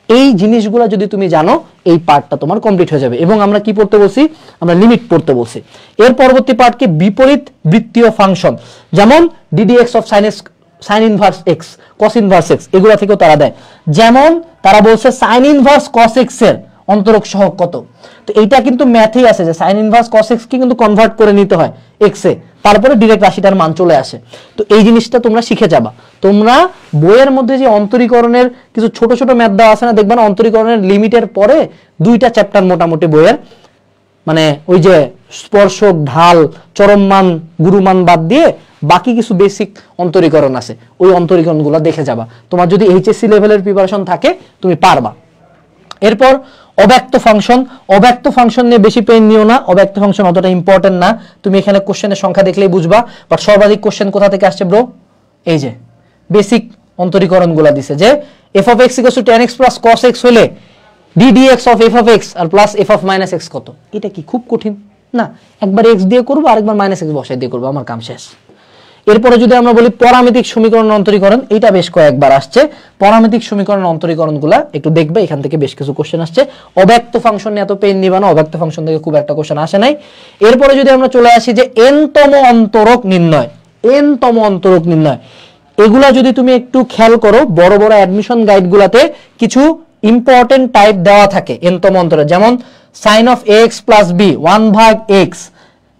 এই জিনিসগুলো যদি তুমি জানো, এই পার্টটা তোমার কমপ্লিট হয়ে যাবে। এবং আমরা কি পড়তে বলছি? আমরা লিমিট পড়তে বলছি। এর পরবর্তী পার্টকে বিপরীত বৃত্তীয় ফাংশন, যেমন ddx of sign inverse x, cos inverse x, এগুলো থেকেও তারা দেয়। যেমন তারা বলছে সাইন ইনভার্স কস এক্স এর অন্তরক সহগ কত। তো এইটা কিন্তু ম্যাথেই আছে যে সাইন ইনভার্স কস এক্স কে কিন্তু কনভার্ট করে নিতে হয় এক্স এ, তারপরে ডিরেক্ট রাশিটার মান চলে আসে। তো এই জিনিসটা তোমরা শিখে যাবা। তোমরা বইয়ের মধ্যে যে অন্তরীকরণের কিছু ছোট ছোট ম্যাথ দেওয়া আছে না, দেখবা না অন্তরীকরণের লিমিটের পরে 2টা চ্যাপ্টার মোটামুটি বইয়ের, মানে ওই যে স্পর্শক, ঢাল, চরম মান, গুরুমান বাদ দিয়ে বাকি কিছু বেসিক অন্তরীকরণ আছে, ওই অন্তরীকরণগুলো দেখে যাবা। তোমার যদি এইচএসসি লেভেলের প্রিপারেশন থাকে তুমি পারবা। এরপর অব্যক্ত ফাংশন। অব্যক্ত ফাংশন নিয়ে বেশি পেন নিও না, অব্যক্ত ফাংশন অতটা ইম্পর্টেন্ট না, তুমি এখানে কোশ্চেনের সংখ্যা দেখলেই বুঝবা। বাট সর্বাধিক কোশ্চেন কোথা থেকে আসছে ব্রো? এই যে বেসিক অন্তরীকরণগুলো দিছে, যে f of x equal to tan x plus cos x হলে ddx of f of x আর plus f of minus x কত। এটা কি খুব কঠিন না? একবার এক্স দিয়ে করবো, আরেকবার মাইনাস এক্স বসাই দিয়ে করবো, আমার কাম শেষ। এরপরে যদি আমরা বলি পরামিতিক সমীকরণ অন্তরীকরণ, এটা বেশ কয়েকবার আসছে। পরামিতিক সমীকরণ অন্তরীকরণগুলো একটু দেখবে, এখান থেকে বেশ কিছু কোশ্চেন আসছে। অব্যক্ত ফাংশন নিয়ে এত পেন নিবা না, অব্যক্ত ফাংশন থেকে খুব একটা কোশ্চেন আসে নাই। এরপরে যদি আমরা চলে আসি যে n-তম অন্তরক নির্ণয়, n-তম অন্তরক নির্ণয়, এগুলা যদি তুমি একটু খেয়াল করো, বড় বড় অ্যাডমিশন গাইডগুলোতে কিছু ইম্পর্টেন্ট টাইপ দেওয়া থাকে n-তম অন্তরক, যেমন sin of ax plus b 1/x,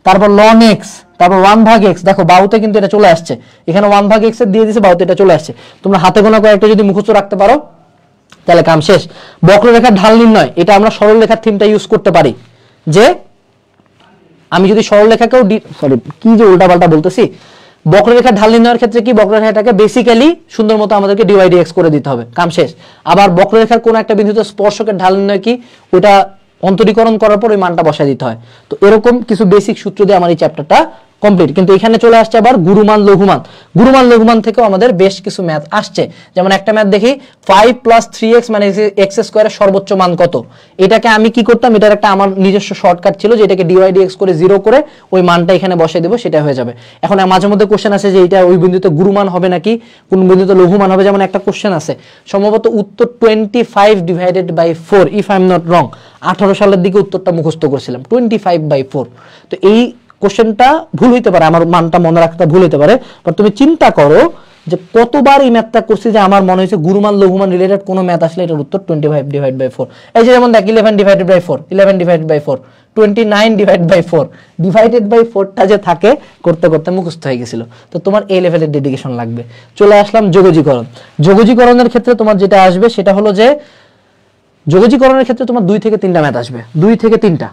তারপর ln x, তারপর 1/x। দেখো বাহুতে কিন্তু এটা চলে আসছে, এখানে 1/x এর দিয়ে দিয়েছে, বাহুতে এটা চলে আসছে। তোমরা হাতে গোনা কয়েকটা যদি মুখস্থ রাখতে পারো তাহলে কাম শেষ। বক্ররেখার ঢাল নির্ণয়, এটা আমরা সরলরেখার থিমটা ইউজ করতে পারি, যে আমি যদি সরলরেখাকেও কি যে উল্টাপাল্টা বলতেছি, বক্ররেখার ঢাল নির্ণয়ের ক্ষেত্রে কি বক্ররেখাটাকে বেসিক্যালি সুন্দর মতো আমাদেরকে ডিওয়াই ডিএক্স করে দিতে হবে, কাম শেষ। আবার বক্ররেখার কোন একটা বিন্দুতে স্পর্শকের ঢাল নির্ণয় কি, ওটা অন্তরীকরণ করার পর ওই মানটা বসায় দিতে হয়। তো এরকম কিছু বেসিক সূত্র দিয়ে আমার এই চ্যাপ্টারটা কমপ্লিট। কিন্তু এখানে চলে আসছে আবার গুরুমান লঘুমান। গুরুমান লঘুমান থেকেও আমাদের বেশ কিছু ম্যাথ আসছে। যেমন একটা ম্যাথ দেখি 5 + 3x - x স্কয়ারের সর্বোচ্চ মান কত। এটাকে আমি কি করতাম, এটার একটা আমার নিজস্ব শর্টকাট ছিল যে এটাকে dy/dx করে 0 করে ওই মানটা এখানে বসাই দেব, সেটা হয়ে যাবে। এখন মাঝে মধ্যে কোশ্চেন আছে যে এটা ওই বিন্দুতে গুরুমান হবে নাকি কোন বিন্দুতে লঘুমান হবে। যেমন একটা কোশ্চেন আছে সম্ভবত উত্তর 25/4 if I am not wrong, 18 সালের দিকে উত্তরটা মুখস্থ করেছিলাম 25/4। তো এই কোশ্চেনটা ভুল হইতে পারে, আমার মানটা মনে রাখতে ভুল হইতে পারে, বাট তুমি চিন্তা করো যে কতবার এই ম্যাথটা করছি যে আমার মনে হয়েছে গুরুমান লঘুমান রিলেটেড কোনো ম্যাথ আসলে এটার উত্তর 25/4। এই যে যেমন দেখ 11/4, 11/4, 29/4, /4টা যে থাকে করতে করতে মুখস্থ হয়ে গেছিল। তো তোমার এই লেভেলের ডেডিকেশন লাগবে। চলে আসলাম যোগজীকরণ। যোগজীকরণের ক্ষেত্রে তোমার যেটা আসবে সেটা হলো যে যোগজীকরণের ক্ষেত্রে তোমার 2 থেকে 3টা ম্যাথ আসবে, 2 থেকে 3টা।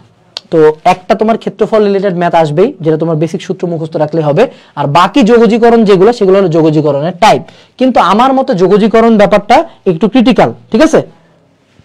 তো একটা তোমার ক্ষেত্রফল রিলেটেড ম্যাথ আসবেই, যেটা তোমার বেসিক সূত্র মুখস্থ রাখলে হবে। আর বাকি যোগজীকরণ যেগুলো সেগুলো হলো যোগজীকরণের টাইপ। কিন্তু আমার মতে যোগজীকরণ ব্যাপারটা একটু ক্রিটিক্যাল, ঠিক আছে?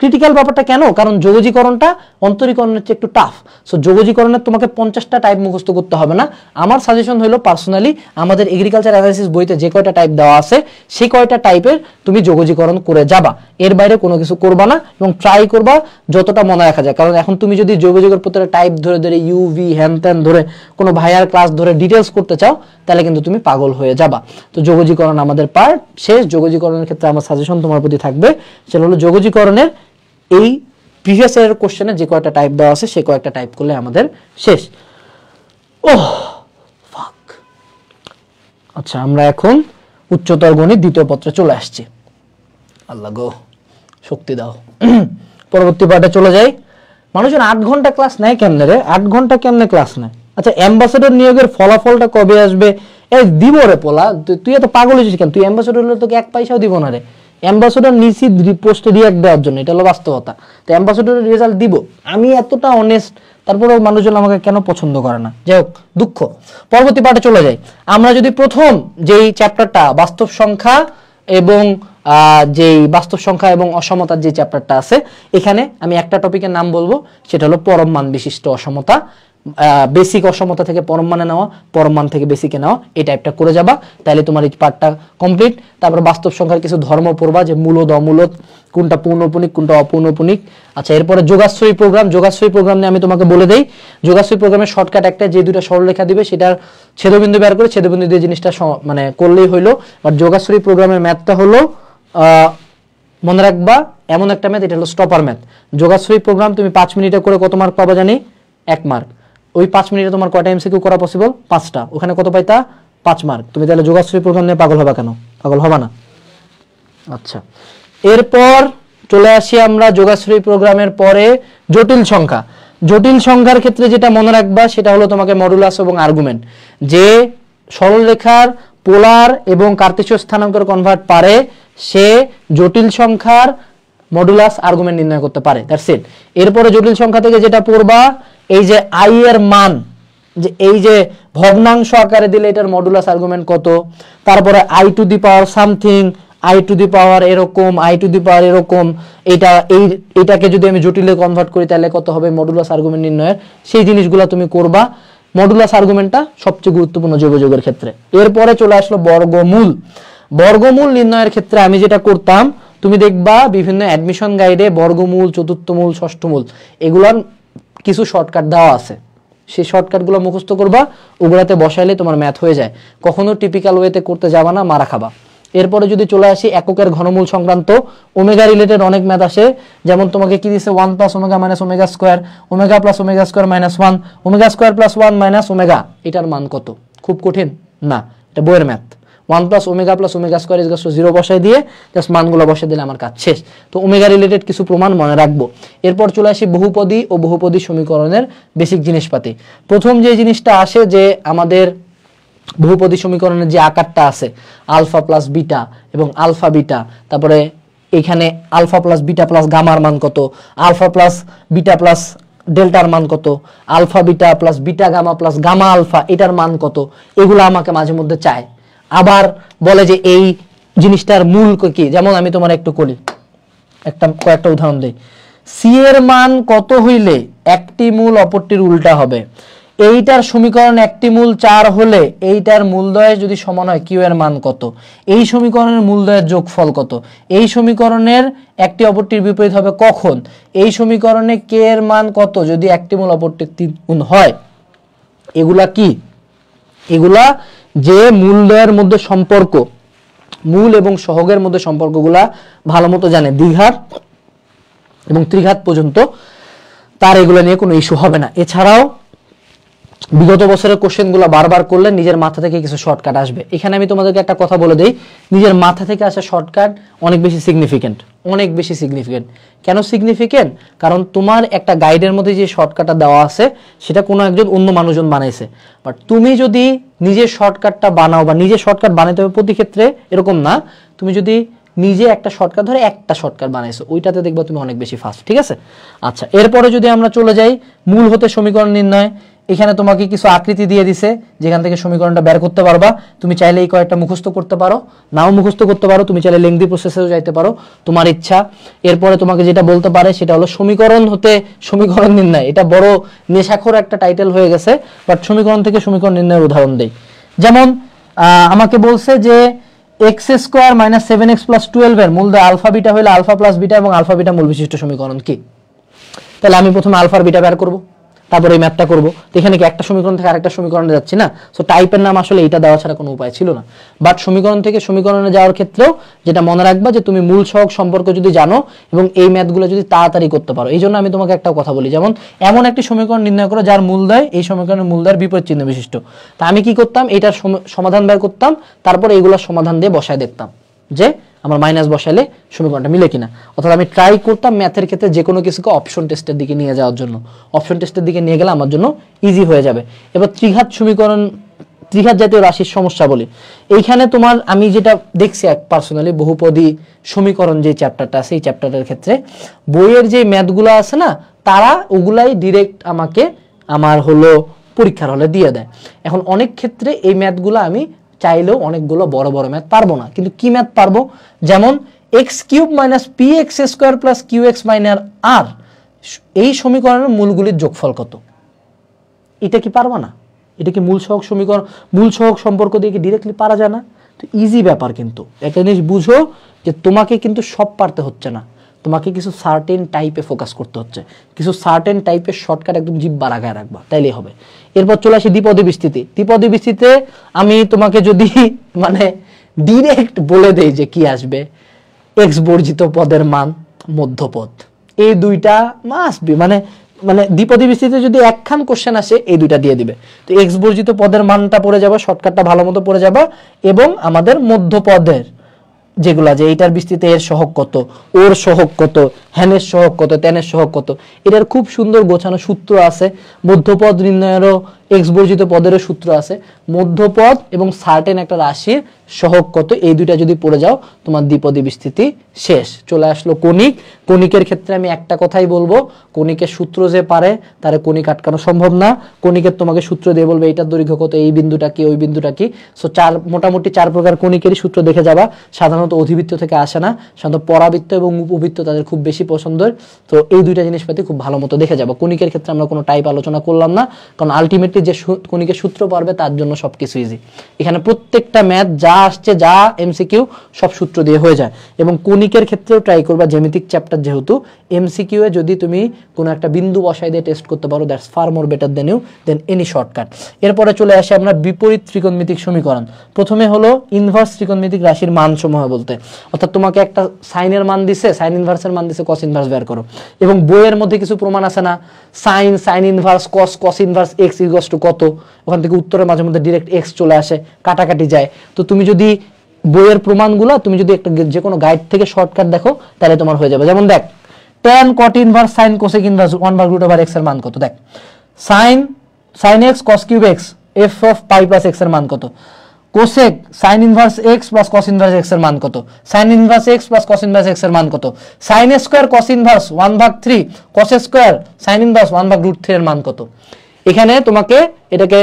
ক্রিটিক্যাল ব্যাপারটা কেন? কারণ যোগজীকরণটা অন্তরীকরণের চেয়ে একটু টাফ। সো যোগজীকরণের তোমাকে 50টা টাইপ মুখস্থ করতে হবে না। আমার সাজেশন হলো পার্সোনালি আমাদের এগ্রিকালচার অ্যানালাইসিস বইতে যে কয়টা টাইপ দেওয়া আছে সেই কয়টা টাইপের তুমি যোগজীকরণ করে যাবা, এর বাইরে কোনো কিছু করবা না এবং ট্রাই করবা যতটা মনে রাখা যায়। কারণ এখন তুমি যদি যোগজীকরণ প্রত্যেকটা টাইপ ধরে ধরে ইউভি হ্যান ত্যান ধরে কোনো ভাইয়ার ক্লাস ধরে ডিটেলস করতে চাও তাহলে কিন্তু তুমি পাগল হয়ে যাবা। তো যোগজীকরণ আমাদের পার্ট শেষ। যোগজীকরণের ক্ষেত্রে আমার সাজেশন তোমার প্রতি থাকবে, সেটা হলো যোগজীকরণের এই প্রিভিয়াস ইয়ারের কোশ্চেনে যে কয়টা টাইপ দেওয়া আছে সেই কয়েকটা টাইপ করলে আমাদের শেষ। ওহ ফাক। আচ্ছা, আমরা এখন উচ্চতর গণিত দ্বিতীয় পত্রে চলে আসছি। আল্লাহ গো শক্তি দাও। পরবর্তী পার্টে চলে যাই। মানুষজন 8 ঘন্টা ক্লাস নেয় কেমনে রে? 8 ঘন্টা কেমনে ক্লাস নেয়? আচ্ছা, অ্যাম্বাসেডর নিয়োগের ফলাফলটা কবে আসবে? এই দিব রে পোলা, তুই এত পাগল হয়েছিস কেন? তুই অ্যাম্বাসেডর হলে তোকে 1 পয়সাও দিব না রে। অ্যাম্বাসেডর নিচি পোস্টে রিঅ্যাক্ট দেওয়ার জন্য, এটা হলো বাস্তবতা। তো অ্যাম্বাসেডরের রেজাল্ট দিব, আমি এতটা অনেস্ট, তারপরেও মানুষজন আমাকে কেন পছন্দ করে না? যাই হোক, দুঃখ। পরবর্তী পার্টে চলে যাই। আমরা যদি প্রথম যেই চ্যাপ্টারটা বাস্তব সংখ্যা এবং অসমতার যে চ্যাপ্টারটা আছে, এখানে আমি একটা টপিকের নাম বলবো, সেটা হলো পরম মান বিশিষ্ট অসমতা। বেসিক অসমতা থেকে পরম মানে নেওয়া, পরম মান থেকে বেসিকে নেওয়া, এই টাইপটা করে যাবা, তাহলে তোমার এই পার্টটা কমপ্লিট। তারপর বাস্তব সংখ্যার কিছু ধর্ম পড়বা, যে মূলদ অমূলদ, কোনটা পূর্ণপণিক কোনটা অপূর্ণপণিক। আচ্ছা, এরপরে যোগাশ্রয়ী প্রোগ্রাম। যোগাশ্রয়ী প্রোগ্রাম নিয়ে আমি তোমাকে বলে দেই, যোগাশ্রয়ী প্রোগ্রামের শর্টকাট একটা, যে দুটো সরলরেখা দিবে সেটার ছেদবিন্দু বের করে ছেদবিন্দু দিয়ে জিনিসটা মানে করলেই হইলো। বাট যোগাশ্রয়ী প্রোগ্রামের ম্যাথটা হলো মনে রাখবা এমন একটা ম্যাথ, এটা হলো স্টপার ম্যাথ। যোগাশ্রয়ী প্রোগ্রাম তুমি 5 মিনিটে করে কত মার্ক পাবা জানি? 1 মার্ক। ওই 5 মিনিটে তোমার কয়টা এমসিকিউ করা পসিবল? 5টা। ওখানে কত পাইতা? 5 মার্ক। তুমি তাহলে যোগাশ্রয়ী প্রোগ্রাম নিয়ে পাগল হবা কেন? পাগল হবা না। আচ্ছা, এরপর চলে আসি আমরা যোগাশ্রয়ী প্রোগ্রামের পরে জটিল সংখ্যা। জটিল সংখ্যার ক্ষেত্রে যেটা মনে রাখবা সেটা হলো তোমাকে মডুলাস এবং আর্গুমেন্ট। যে সরলরেখার পোলার এবং কার্তেশীয় স্থানাঙ্কের কনভার্ট পারে সে জটিল সংখ্যার মডুলাস আর্গুমেন্ট নির্ণয় করতে পারে। That's it. এরপরে জটিল সংখ্যা থেকে যেটা পড়বা, এই যে আই এর মান, যে এই যে ভগ্নাংশ আকারে দিলে এটার মডুলাস আর্গুমেন্ট কত, তারপরে I to the power something, I to the power এরকম, আই টু দি পাওয়ার এরকম, এইটাকে যদি আমি জটিলে কনভার্ট করি তাহলে কত হবে মডুলাস আর্গুমেন্ট নির্ণয়ের, সেই জিনিসগুলো তুমি করবা। মডুলাস আর্গুমেন্টটা সবচেয়ে গুরুত্বপূর্ণ যোগযোগের ক্ষেত্রে। এরপরে চলে আসলো বর্গমূল। বর্গমূল নির্ণয়ের ক্ষেত্রে আমি যেটা করতাম, তুমি দেখবা বিভিন্ন অ্যাডমিশন গাইডে বর্গমূল, চতুর্থমূল, ষষ্ঠমূল এগুলার কিছু শর্টকাট দেওয়া আছে, সেই শর্টকাটগুলো মুখস্থ করবা, ওগুলাতে বসাইলে তোমার ম্যাথ হয়ে যায়। কখনো টিপিক্যাল ওয়েতে করতে যাবা না, মারা খাবা। এরপরে যদি চলে আসি এককের ঘনমূল সংক্রান্ত, ওমেগা রিলেটেড অনেক ম্যাথ আসে। যেমন তোমাকে কি দিছে 1 + omega - omega square, omega + omega square - 1, omega square + 1 - omega, এটার মান কত? খুব কঠিন না, এটা বইয়ের ম্যাথ। 1 + ওমেগা + ওমেগা স্কয়ার = 0 বসাই দিয়ে জাস্ট মানগুলো বসাই দিলে আমার কাজ শেষ। তো ওমেগা রিলেটেড কিছু প্রমাণ মনে রাখবো। এরপর চলে আসি বহুপদী ও বহুপদী সমীকরণের বেসিক জিনিসপাতি। প্রথম যে জিনিসটা আসে যে আমাদের বহুপদী সমীকরণের যে আকারটা আছে আলফা প্লাস বিটা এবং আলফা বিটা, তারপরে এখানে আলফা প্লাস বিটা প্লাস গামার মান কত, আলফা প্লাস বিটা প্লাস ডেল্টার মান কত, alpha beta plus beta gamma plus gamma alpha এটার মান কত, এগুলো আমাকে মাঝে মধ্যে চায়। আবার বলে যে এই জিনিসটার মূল কি, যেমন আমি তোমার একটু করি কয়েকটা উদাহরণ দিই। সি এর মান কত হইলে একটি মূল অপরটির উল্টা হবে, এইটার সমীকরণ একটি মূল 4 হলে এইটার মূলদ্বয় যদি সমান হয় কিউ এর মান কত, এই সমীকরণের মূলদ্বয়ের যোগফল কত, এই সমীকরণের একটি অপরটির বিপরীত হবে কখন, এই সমীকরণে কে এর মান কত যদি একটি মূল অপরটির 3 গুণ হয়। এগুলা কি? এগুলা যে মূলদ্বয়ের মধ্যে সম্পর্ক, মূল এবং সহগের মধ্যে সম্পর্কগুলা ভালো মতো জানে, দ্বিঘাত এবং ত্রিঘাত পর্যন্ত, তার এগুলো নিয়ে কোনো ইস্যু হবে না। এছাড়াও বিগত বছরের কোশ্চেনগুলো বারবার করলে নিজের মাথা থেকে কিছু শর্টকাট আসবে। এখানে আমি তোমাদেরকে একটা কথা বলে দেই, নিজের মাথা থেকে আসা শর্টকাট অনেক বেশি সিগনিফিকেন্ট, অনেক বেশি সিগনিফিকেন্ট। কেন সিগনিফিকেন্ট? কারণ তোমার একটা গাইডের মধ্যে যে শর্টকাটটা দেওয়া আছে সেটা কোনো একজন অন্য মানুষজন বানাইছে, বাট তুমি যদি নিজের শর্টকাটটা বানাও, বা নিজের শর্টকাট বানাইতে হবে প্রতি ক্ষেত্রে এরকম না, তুমি যদি নিজে একটা শর্টকাট ধরে একটা শর্টকাট বানাইছো, ওইটাতে দেখবা তুমি অনেক বেশি ফাস্ট। ঠিক আছে? আচ্ছা, এরপরে যদি আমরা চলে যাই মূল হতে সমীকরণ নির্ণয়, এখানে তোমাকে কিছু আকৃতি দিয়ে দিছে যেখান থেকে সমীকরণটা বের করতে পারবা। তুমি চাইলে এই কয়েকটা মুখস্থ করতে পারো, নাও মুখস্থ করতে পারো, তুমি চাইলে লেংদি প্রসেসেও যাইতে পারো, তোমার ইচ্ছা। এরপরে তোমাকে যেটা বলতে পারে সেটা হলো সমীকরণ হতে সমীকরণ নির্ণয়। এটা বড় নেশাখোর একটা টাইটেল হয়ে গেছে, বাট সমীকরণ থেকে সমীকরণ নির্ণয়ের উদাহরণ দেই। যেমন আমাকে বলছে যে x square minus 7x plus 12 এর মূলদ্বয় আলফা বিটা হলে আলফা প্লাস বিটা এবং আলফা বিটা মূল বিশিষ্ট সমীকরণ কি? তাহলে আমি প্রথমে আলফার বিটা বের করব, তারপরে এই ম্যাথটা করব। তো এখানে কি একটা সমীকরণ থেকে আরেকটা সমীকরণে যাচ্ছি না? সো টাইপের নাম আসলে এটা দেওয়া ছাড়া কোনো উপায় ছিল না। বাট সমীকরণ থেকে সমীকরণে যাওয়ার ক্ষেত্রেও যেটা মনে রাখবা যে তুমি মূল সহগ সম্পর্ক যদি জানো এবং এই ম্যাথগুলো যদি তাড়াতাড়ি করতে পারো। এই জন্য আমি তোমাকে একটা কথা বলি, যেমন এমন একটি সমীকরণ নির্ণয় করো যার মূলদ্বয় এই সমীকরণের মূলদ্বয়ের বিপরীত চিহ্ন বিশিষ্ট। তা আমি কি করতাম, এটার সমাধান বের করতাম, তারপর এইগুলোর সমাধান দিয়ে বসায় দেখতাম যে আমার মাইনাস বসাইলে সমীকরণটা মিলে কিনা। অর্থাৎ আমি ট্রাই করতাম ম্যাথের ক্ষেত্রে যে কোনো কিছুকে অপশন টেস্টের দিকে নিয়ে যাওয়ার জন্য। অপশন টেস্টের দিকে নিয়ে গেলে আমার জন্য ইজি হয়ে যাবে। এবার ত্রিঘাত সমীকরণ, ত্রিঘাত জাতীয় রাশির সমস্যা বলি। এইখানে তোমার আমি যেটা দেখছি এক পার্সোনালি বহুপদী সমীকরণ যে চ্যাপ্টারটা আছে, এই চ্যাপ্টারের ক্ষেত্রে বইয়ের যে ম্যাথগুলো আছে না, তারা ওগুলাই ডিরেক্ট আমাকে আমার হলো পরীক্ষার হলে দিয়ে দেয়। এখন অনেক ক্ষেত্রে এই ম্যাথগুলো আমি চাইলেও অনেকগুলো বড় বড় ম্যাথ পারবো না, কিন্তু কি ম্যাথ পারবো? যেমন X cube minus P X square plus Q X minus R, এই সমীকরণের মূলগুলির যোগফল কত? এটা কি পারবা না? এটা কি মূল সহগ সমীকরণ, মূল সহগ সম্পর্ক দিয়ে কি ডিরেক্টলি পারা যায় না? তো ইজি ব্যাপার। কিন্তু একটা জিনিস বুঝো যে তোমাকে কিন্তু সব পারতে হচ্ছে না, তোমাকে কিছু সার্টেন টাইপে ফোকাস করতে হচ্ছে, কিছু সার্টেন টাইপের শর্টকাট একদম জিভ বাড়াগায় রাখবা, তাইলেই হবে। এরপর চলে আসি দ্বিপদী বিস্তৃতি। দ্বিপদী বিস্তৃতিতে আমি তোমাকে যদি মানে ডিরেক্ট বলে দেই যে কি আসবে, এক্স বর্জিত পদের মান মধ্যপদ, এই দুইটা মাস্ট বি, মানে দ্বিপদী বিস্তৃতিতে যদি একখান কোশ্চেন আসে এই দুইটা দিয়ে দিবে। তো এক্স বর্জিত পদের মানটা পড়ে যাবে, শর্টকাটটা ভালো মতো পড়ে যাবে, এবং আমাদের মধ্যপদের যেগুলা, যে এইটার বিস্তৃতি এর সহগ কত, ওর সহগ কত, হ্যানের সহগ কত, ত্যানের সহগ কত, এটার খুব সুন্দর গোছানো সূত্র আছে। মধ্যপদ নির্ণয়েরও এক্স বর্জিত পদেরও সূত্র আছে। মধ্যপদ এবং সার্টেন একটা রাশির সহগ কত, এই দুইটা যদি পড়ে যাও তোমার দ্বিপদী বিস্তৃতি শেষ। চলে আসলো কণিক। কণিকের ক্ষেত্রে আমি একটা কথাই বলবো, কণিকের সূত্র যে পারে তারে কণিক আটকানো সম্ভব না। কণিকের তোমাকে সূত্র দিয়ে বলবে এইটার দৈর্ঘ্য কত, এই বিন্দুটা কি, ওই বিন্দুটা কি। সো মোটামুটি 4 প্রকার কণিকেরই সূত্র দেখে যাবা। সাধারণত অধিবৃত্ত থেকে আসে না, সাধারণত পরাবৃত্ত এবং উপবৃত্ত তাদের খুব বেশি পছন্দের। তো এই দুইটা জিনিসপাতি খুব ভালো মতো দেখে যাবো। কণিকের ক্ষেত্রে আমরা কোনো টাইপ আলোচনা করলাম না, কারণ আলটিমেটলি যে কণিকের সূত্র পারবে তার জন্য সবকিছু ইজি। এখানে প্রত্যেকটা ম্যাথ যা আসছে, যা এমসিকিউ, সব সূত্র দিয়ে হয়ে যায়। এবং কণিকের ক্ষেত্রেও ট্রাই করবা, জ্যামিতিক চ্যাপ্টার যেহেতু, এমসিকিউ এ যদি তুমি কোনো একটা বিন্দু বসাই দিয়ে টেস্ট করতে পারো, that's fur more better than any shortcut. এরপরে চলে আসে আমরা বিপরীত ত্রিকোণমিতিক সমীকরণ। প্রথমে হলো ইনভার্স ত্রিকোণমিতিক রাশির মান সমূহ বলতে, অর্থাৎ তোমাকে একটা সাইনের মান দিছে, সাইন ইনভার্সের মান দিছে, কস ইনভার্স বের করো। এবং বইয়ের মধ্যে কিছু প্রমাণ আছে না, sign inverse cos, cos inverse x equals to কত, ওখান থেকে উত্তরের মাঝে মধ্যে ডিরেক্ট এক্স চলে আসে, কাটাকাটি যায়। তো তুমি যদি বইয়ের প্রমাণগুলো তুমি যদি একটা যে কোনো গাইড থেকে শর্টকাট দেখো, তাহলে তোমার হয়ে যাবে। যেমন দেখ, tan cot inverse sin cosec inverse 1/√x এর মান কত? দেখ, sin x cos cube x f of pi plus x এর মান কত? cosec sin inverse x plus cos inverse x এর মান কত? sin inverse x plus cos inverse x এর মান কত? sin square cos inverse 1/3 cos square sin inverse 1/√3 এর মান কত? এখানে তোমাকে এটাকে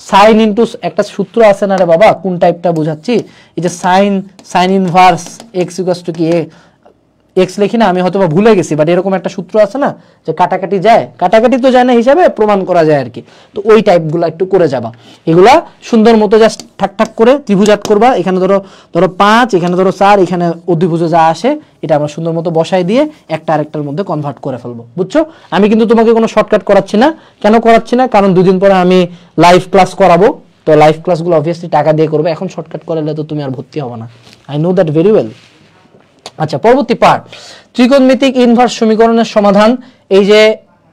সাইন ইনটু একটা সূত্র আছে না রে বাবা, কোন টাইপটা বোঝাচ্ছি, এই যে sign inverse x equals to কি এক্স লিখি না, আমি হয়তো বা ভুলে গেছি, বাট এরকম একটা সূত্র আছে না যে কাটাকাটি যায়, কাটাকাটি তো যায় না হিসাবে প্রমাণ করা যায় আর কি। তো ওই টাইপগুলো একটু করে যাবা, এগুলা সুন্দর মতো জাস্ট ঠাক ঠাক করে ত্রিভুজাত করবা। এখানে ধরো 5, এখানে ধরো 4, এখানে অধিভুজে যা আসে এটা আমরা সুন্দর মতো বসাই দিয়ে একটা আরেকটার মধ্যে কনভার্ট করে ফেলবো, বুঝছো? আমি কিন্তু তোমাকে কোনো শর্টকাট করাচ্ছি না। কেন করাচ্ছি না? কারণ 2 দিন পরে আমি লাইভ ক্লাস করাবো, তো লাইভ ক্লাসগুলো অবভিয়াসলি টাকা দিয়ে করবে। এখন শর্টকাট করালে তো তুমি আর ভর্তি হবে না, I know that very well. আচ্ছা, পরবর্তী পার্ট, ত্রিকোণমিতিক ইনভার্স সমীকরণের সমাধান। এই যে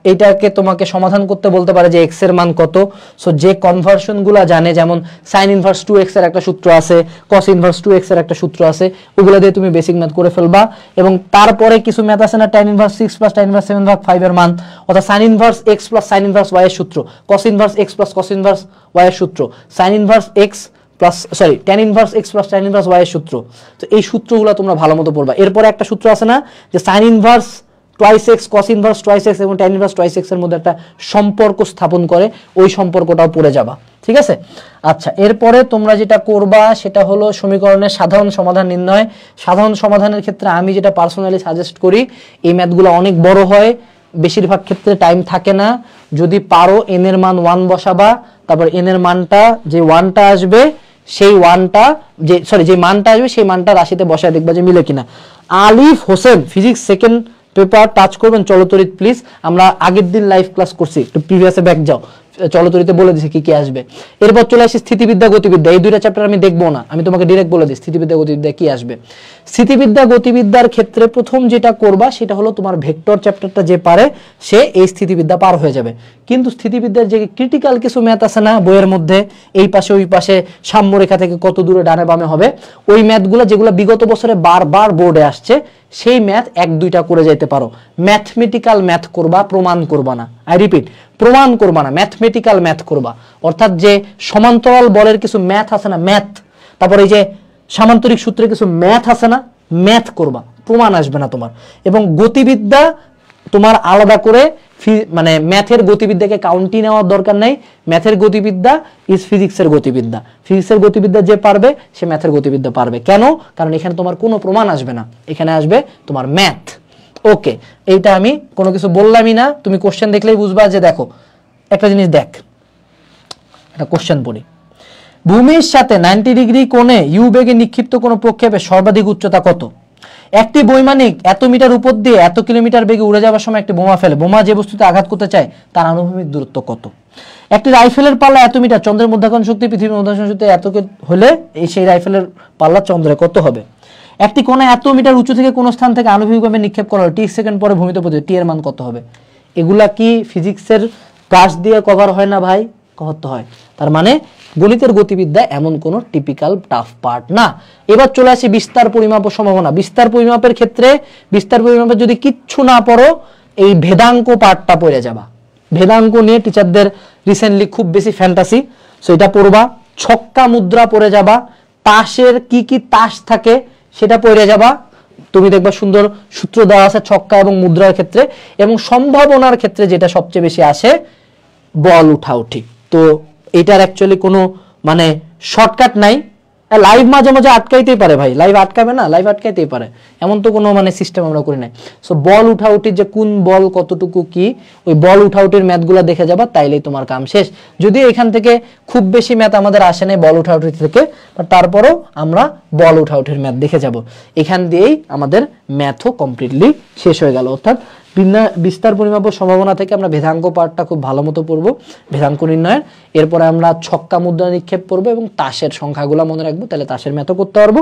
এইটাকে তোমাকে সমাধান করতে বলতে পারে যে এক্স এর মান কত। সো যে কনভার্সনগুলো জানে, যেমন সাইন ইনভার্স 2x এর একটা সূত্র আছে, কস ইনভার্স 2x এর একটা সূত্র আছে, ওগুলো দিয়ে তুমি বেসিক ম্যাথ করে ফেলবা। এবং তারপরে কিছু ম্যাথ আছে না, tan inverse 6 plus tan inverse 7/5 এর মান, অর্থাৎ sign inverse x plus sign inverse y এর সূত্র, cos inverse x plus cos inverse y এর সূত্র, sign inverse x plus tan inverse x plus tan inverse y এর সূত্র। তো এই সূত্রগুলো তোমরা ভালো মতো পড়বা। এরপরে একটা সূত্র আছে না যে sign inverse twice x, cos inverse twice x এবং tan ইনভার্স টুয়াইস এক্স এর মধ্যে একটা সম্পর্ক স্থাপন করে, ওই সম্পর্কটাও পড়ে যাবা, ঠিক আছে? আচ্ছা, এরপরে তোমরা যেটা করবা সেটা হলো সমীকরণের সাধারণ সমাধান নির্ণয়। সাধারণ সমাধানের ক্ষেত্রে আমি যেটা পার্সোনালি সাজেস্ট করি, এই ম্যাথগুলো অনেক বড় হয়, বেশিরভাগ ক্ষেত্রে টাইম থাকে না। যদি পারো n এর মান 1 বসাবা, তারপর n এর মানটা যে 1টা আসবে সেই 1টা যে মানটা আসবে সেই মানটা রাশিতে বসায় দেখবা যে মিলে কিনা। আলিফ Hossain, physics second paper touch করবেন চলতরিৎ প্লিজ। আমরা আগের দিন লাইভ ক্লাস করছি, একটু প্রিভিয়াসে ব্যাক যাও, চলতরিতে বলে দিছি কি কি আসবে। এরপর চলে আসি স্থিতিবিদ্যা গতিবিদ্যা। এই দুইটা চ্যাপ্টার আমি দেখবো না, আমি তোমাকে ডিরেক্ট বলে দিই স্থিতিবিদ্যা গতিবিদ্যা কি আসবে। স্থিতিবিদ্যা গতিবিদ্যার ক্ষেত্রে প্রথম যেটা করবা সেটা হলো তোমার ভেক্টর চ্যাপ্টারটা যে পারে সে এই স্থিতিবিদ্যা পার হয়ে যাবে। কিন্তু স্থিতিবিদ্যার যে ক্রিটিক্যাল কিছু ম্যাথ আছে না বইয়ের মধ্যে, এই পাশে ওই পাশে সাম্যরেখা থেকে কত দূরে ডানে বামে হবে, ওই ম্যাথগুলো যেগুলো বিগত বছরে বারবার বোর্ডে আসছে, সেই ম্যাথ 1-2টা করে যাইতে পারো। ম্যাথমেটিক্যাল ম্যাথ করবা, প্রমাণ করবা না। আই রিপিট, প্রমাণ করবা না, ম্যাথমেটিক্যাল ম্যাথ করবা। অর্থাৎ যে সমান্তরাল বলের কিছু ম্যাথ আছে না, ম্যাথ, তারপর এই যে সামান্তরিক সূত্রে কিছু ম্যাথ আছে না, ম্যাথ করবা, প্রমাণ আসবে না তোমার। এবং গতিবিদ্যা তোমার আলাদা করে, মানে ম্যাথের গতিবিদ্যাকে কাউন্টি নেওয়ার দরকার নাই। ম্যাথের গতিবিদ্যা ইজ ফিজিক্সের গতিবিদ্যা। ফিজিক্সের গতিবিদ্যা যে পারবে সে ম্যাথের গতিবিদ্যা পারবে। কেন? কারণ এখানে তোমার কোনো প্রমাণ আসবে না, এখানে আসবে তোমার ম্যাথ। ওকে, এইটা আমি কোনো কিছু বললামই না, তুমি কোশ্চেন দেখলেই বুঝবা। যে দেখো একটা জিনিস দেখ, একটা কোশ্চেন পড়ি। ভূমির সাথে 90 ডিগ্রি কোণে ইউ বেগে নিক্ষিপ্ত কোনো প্রক্ষেপের সর্বাধিক উচ্চতা কত? একটি বৈমানিক এত মিটার উপর দিয়ে এত কিলোমিটার বেগে উড়ে যাওয়ার সময় একটি বোমা ফেলে। বোমা যে বস্তুতে আঘাত করতে চায় তার আনুভূমিক দূরত্ব কত? একটি রাইফেলের পাল্লা এত মিটার, চন্দ্রের মধ্যাকর্ষণ শক্তি পৃথিবীর মধ্যাকর্ষণ শক্তি এত হলে সেই রাইফেলের পাল্লা চন্দ্রে কত হবে? একটি কোণা এত মিটার উঁচু থেকে কোন স্থান থেকে আনুভূমিকভাবে নিক্ষেপ করা হলো, 30 সেকেন্ড পরে ভূমিতে পড়বে, টি এর মান কত হবে? এগুলা কি ফিজিক্সের ক্লাস দিয়ে কভার হয় না ভাই? করতে হয়। তার মানে গণিতের গতিবিদ্যা এমন কোন টিপিক্যাল টাফ পার্ট না। এবার চলে আসি বিস্তার পরিমাপ ও সম্ভাবনা। বিস্তার পরিমাপের ক্ষেত্রে, বিস্তার পরিমাপের যদি কিচ্ছু না পড়ো, এই ভেদাঙ্ক পার্টটা পড়ে যাবা। ভেদাঙ্ক নিয়ে টিচারদের রিসেন্টলি খুব বেশি ফ্যান্টাসি, সো এটা পড়বা। ছক্কা মুদ্রা পড়ে যাবা, তাসের কি কি তাস থাকে সেটা পড়ে যাবা। তুমি দেখবা সুন্দর সূত্র দেওয়া আছে ছক্কা এবং মুদ্রার ক্ষেত্রে। এবং সম্ভাবনার ক্ষেত্রে যেটা সবচেয়ে বেশি আসে, বল উঠাউঠি। তো এটার অ্যাকচুয়ালি কোনো মানে শর্টকাট নাই। লাইভ মাঝে মাঝে আটকাইতেই পারে ভাই, লাইভ আটকাবে না, লাইভ আটকাইতেই পারে, এমন তো কোনো মানে সিস্টেম আমরা করি নাই। সো বল উঠাউটির যে কোন বল কতটুকু কি, ওই বল উঠাউটির ম্যাথগুলো দেখে যাবা, তাইলেই তোমার কাম শেষ। যদিও এখান থেকে খুব বেশি ম্যাথ আমাদের আসে নাই বল উঠাউটি থেকে, বাট তারপরও আমরা বল উঠাউটির ম্যাথ দেখে যাব। এখান দিয়েই আমাদের ম্যাথও কমপ্লিটলি শেষ হয়ে গেল। অর্থাৎ বিস্তার পরিমাপ ও সম্ভাবনা থেকে আমরা ভেদাঙ্ক পার্টটা খুব ভালো মতো পড়বো, ভেদাঙ্ক নির্ণয়ের। এরপরে আমরা ছক্কা মুদ্রা নিক্ষেপ করবো এবং তাসের সংখ্যাগুলো মনে রাখবো, তাহলে তাসের ম্যাথও করতে পারবো।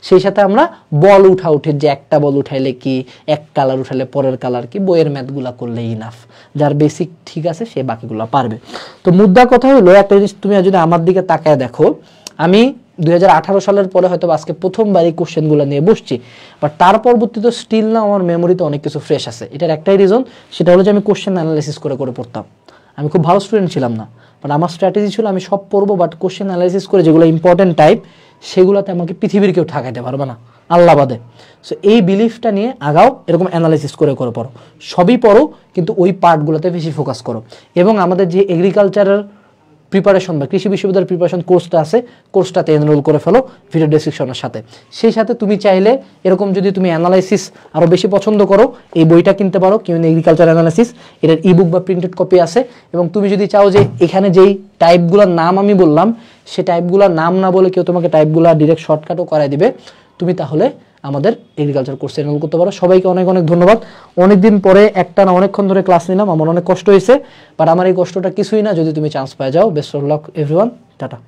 সেই সাথে আমরা বল উঠাউঠির যে একটা বল উঠাইলে কি, এক কালার উঠাইলে পরের কালার কি, বইয়ের ম্যাথগুলো করলে ইনাফ। যার বেসিক ঠিক আছে সে বাকিগুলো পারবে। তো মুদ্রা কথা হলো, একটা জিনিস তুমি যদি আমার দিকে তাকায় দেখো, আমি 2018 সালের পরে হয়তো আজকে প্রথমবার এই কোশ্চেনগুলো নিয়ে বসছি, বাট তার পরবর্তীতে স্টিল না আমার মেমোরিতে অনেক কিছু ফ্রেশ আছে। এটার একটাই রিজন, সেটা হলো যে আমি কোশ্চেন অ্যানালাইসিস করে করে পড়তাম। আমি খুব ভালো স্টুডেন্ট ছিলাম না, বাট আমার স্ট্র্যাটেজি ছিল আমি সব পড়বো, বাট কোশ্চেন অ্যানালাইসিস করে যেগুলো ইম্পর্টেন্ট টাইপ সেগুলোতে আমাকে পৃথিবীর কেউ ঠকাইতে পারবে না, আল্লাহ বাদে। সো এই বিলিফটা নিয়ে আগাও, এরকম অ্যানালাইসিস করে করে পড়ো, সবই পড়ো, কিন্তু ওই পার্টগুলোতে বেশি ফোকাস করো। এবং আমাদের যে এগ্রিকালচারের প্রিপারেশন বা কৃষি বিশ্ববিদ্যালয়ের প্রিপারেশন কোর্সটা আছে, কোর্সটাতে এনরোল করে ফেলো ভিডিও ডেসক্রিপশনের সাথে। সেই সাথে তুমি চাইলে এরকম যদি তুমি অ্যানালাইসিস আরও বেশি পছন্দ করো, এই বইটা কিনতে পারো, কিউএন এগ্রিকালচার অ্যানালাইসিস। এটার ইবুক বা প্রিন্টেড কপি আছে। এবং তুমি যদি চাও যে এখানে যেই টাইপগুলোর নাম আমি বললাম, সে টাইপগুলোর নাম না বলে কেউ তোমাকে টাইপগুলো ডিরেক্ট শর্টকাটও করায় দিবে, তুমি তাহলে আমাদের এগ্রিকালচার কোর্সে এনরোল করতে পারো। সবাইকে অনেক অনেক ধন্যবাদ। অনেকদিন পরে একটা না অনেকক্ষণ ধরে ক্লাস নিলাম, আমার অনেক কষ্ট হয়েছে, বাট আমার এই কষ্টটা কিছুই না যদি তুমি চান্স পেয়ে যাও। Best of luck everyone, tata.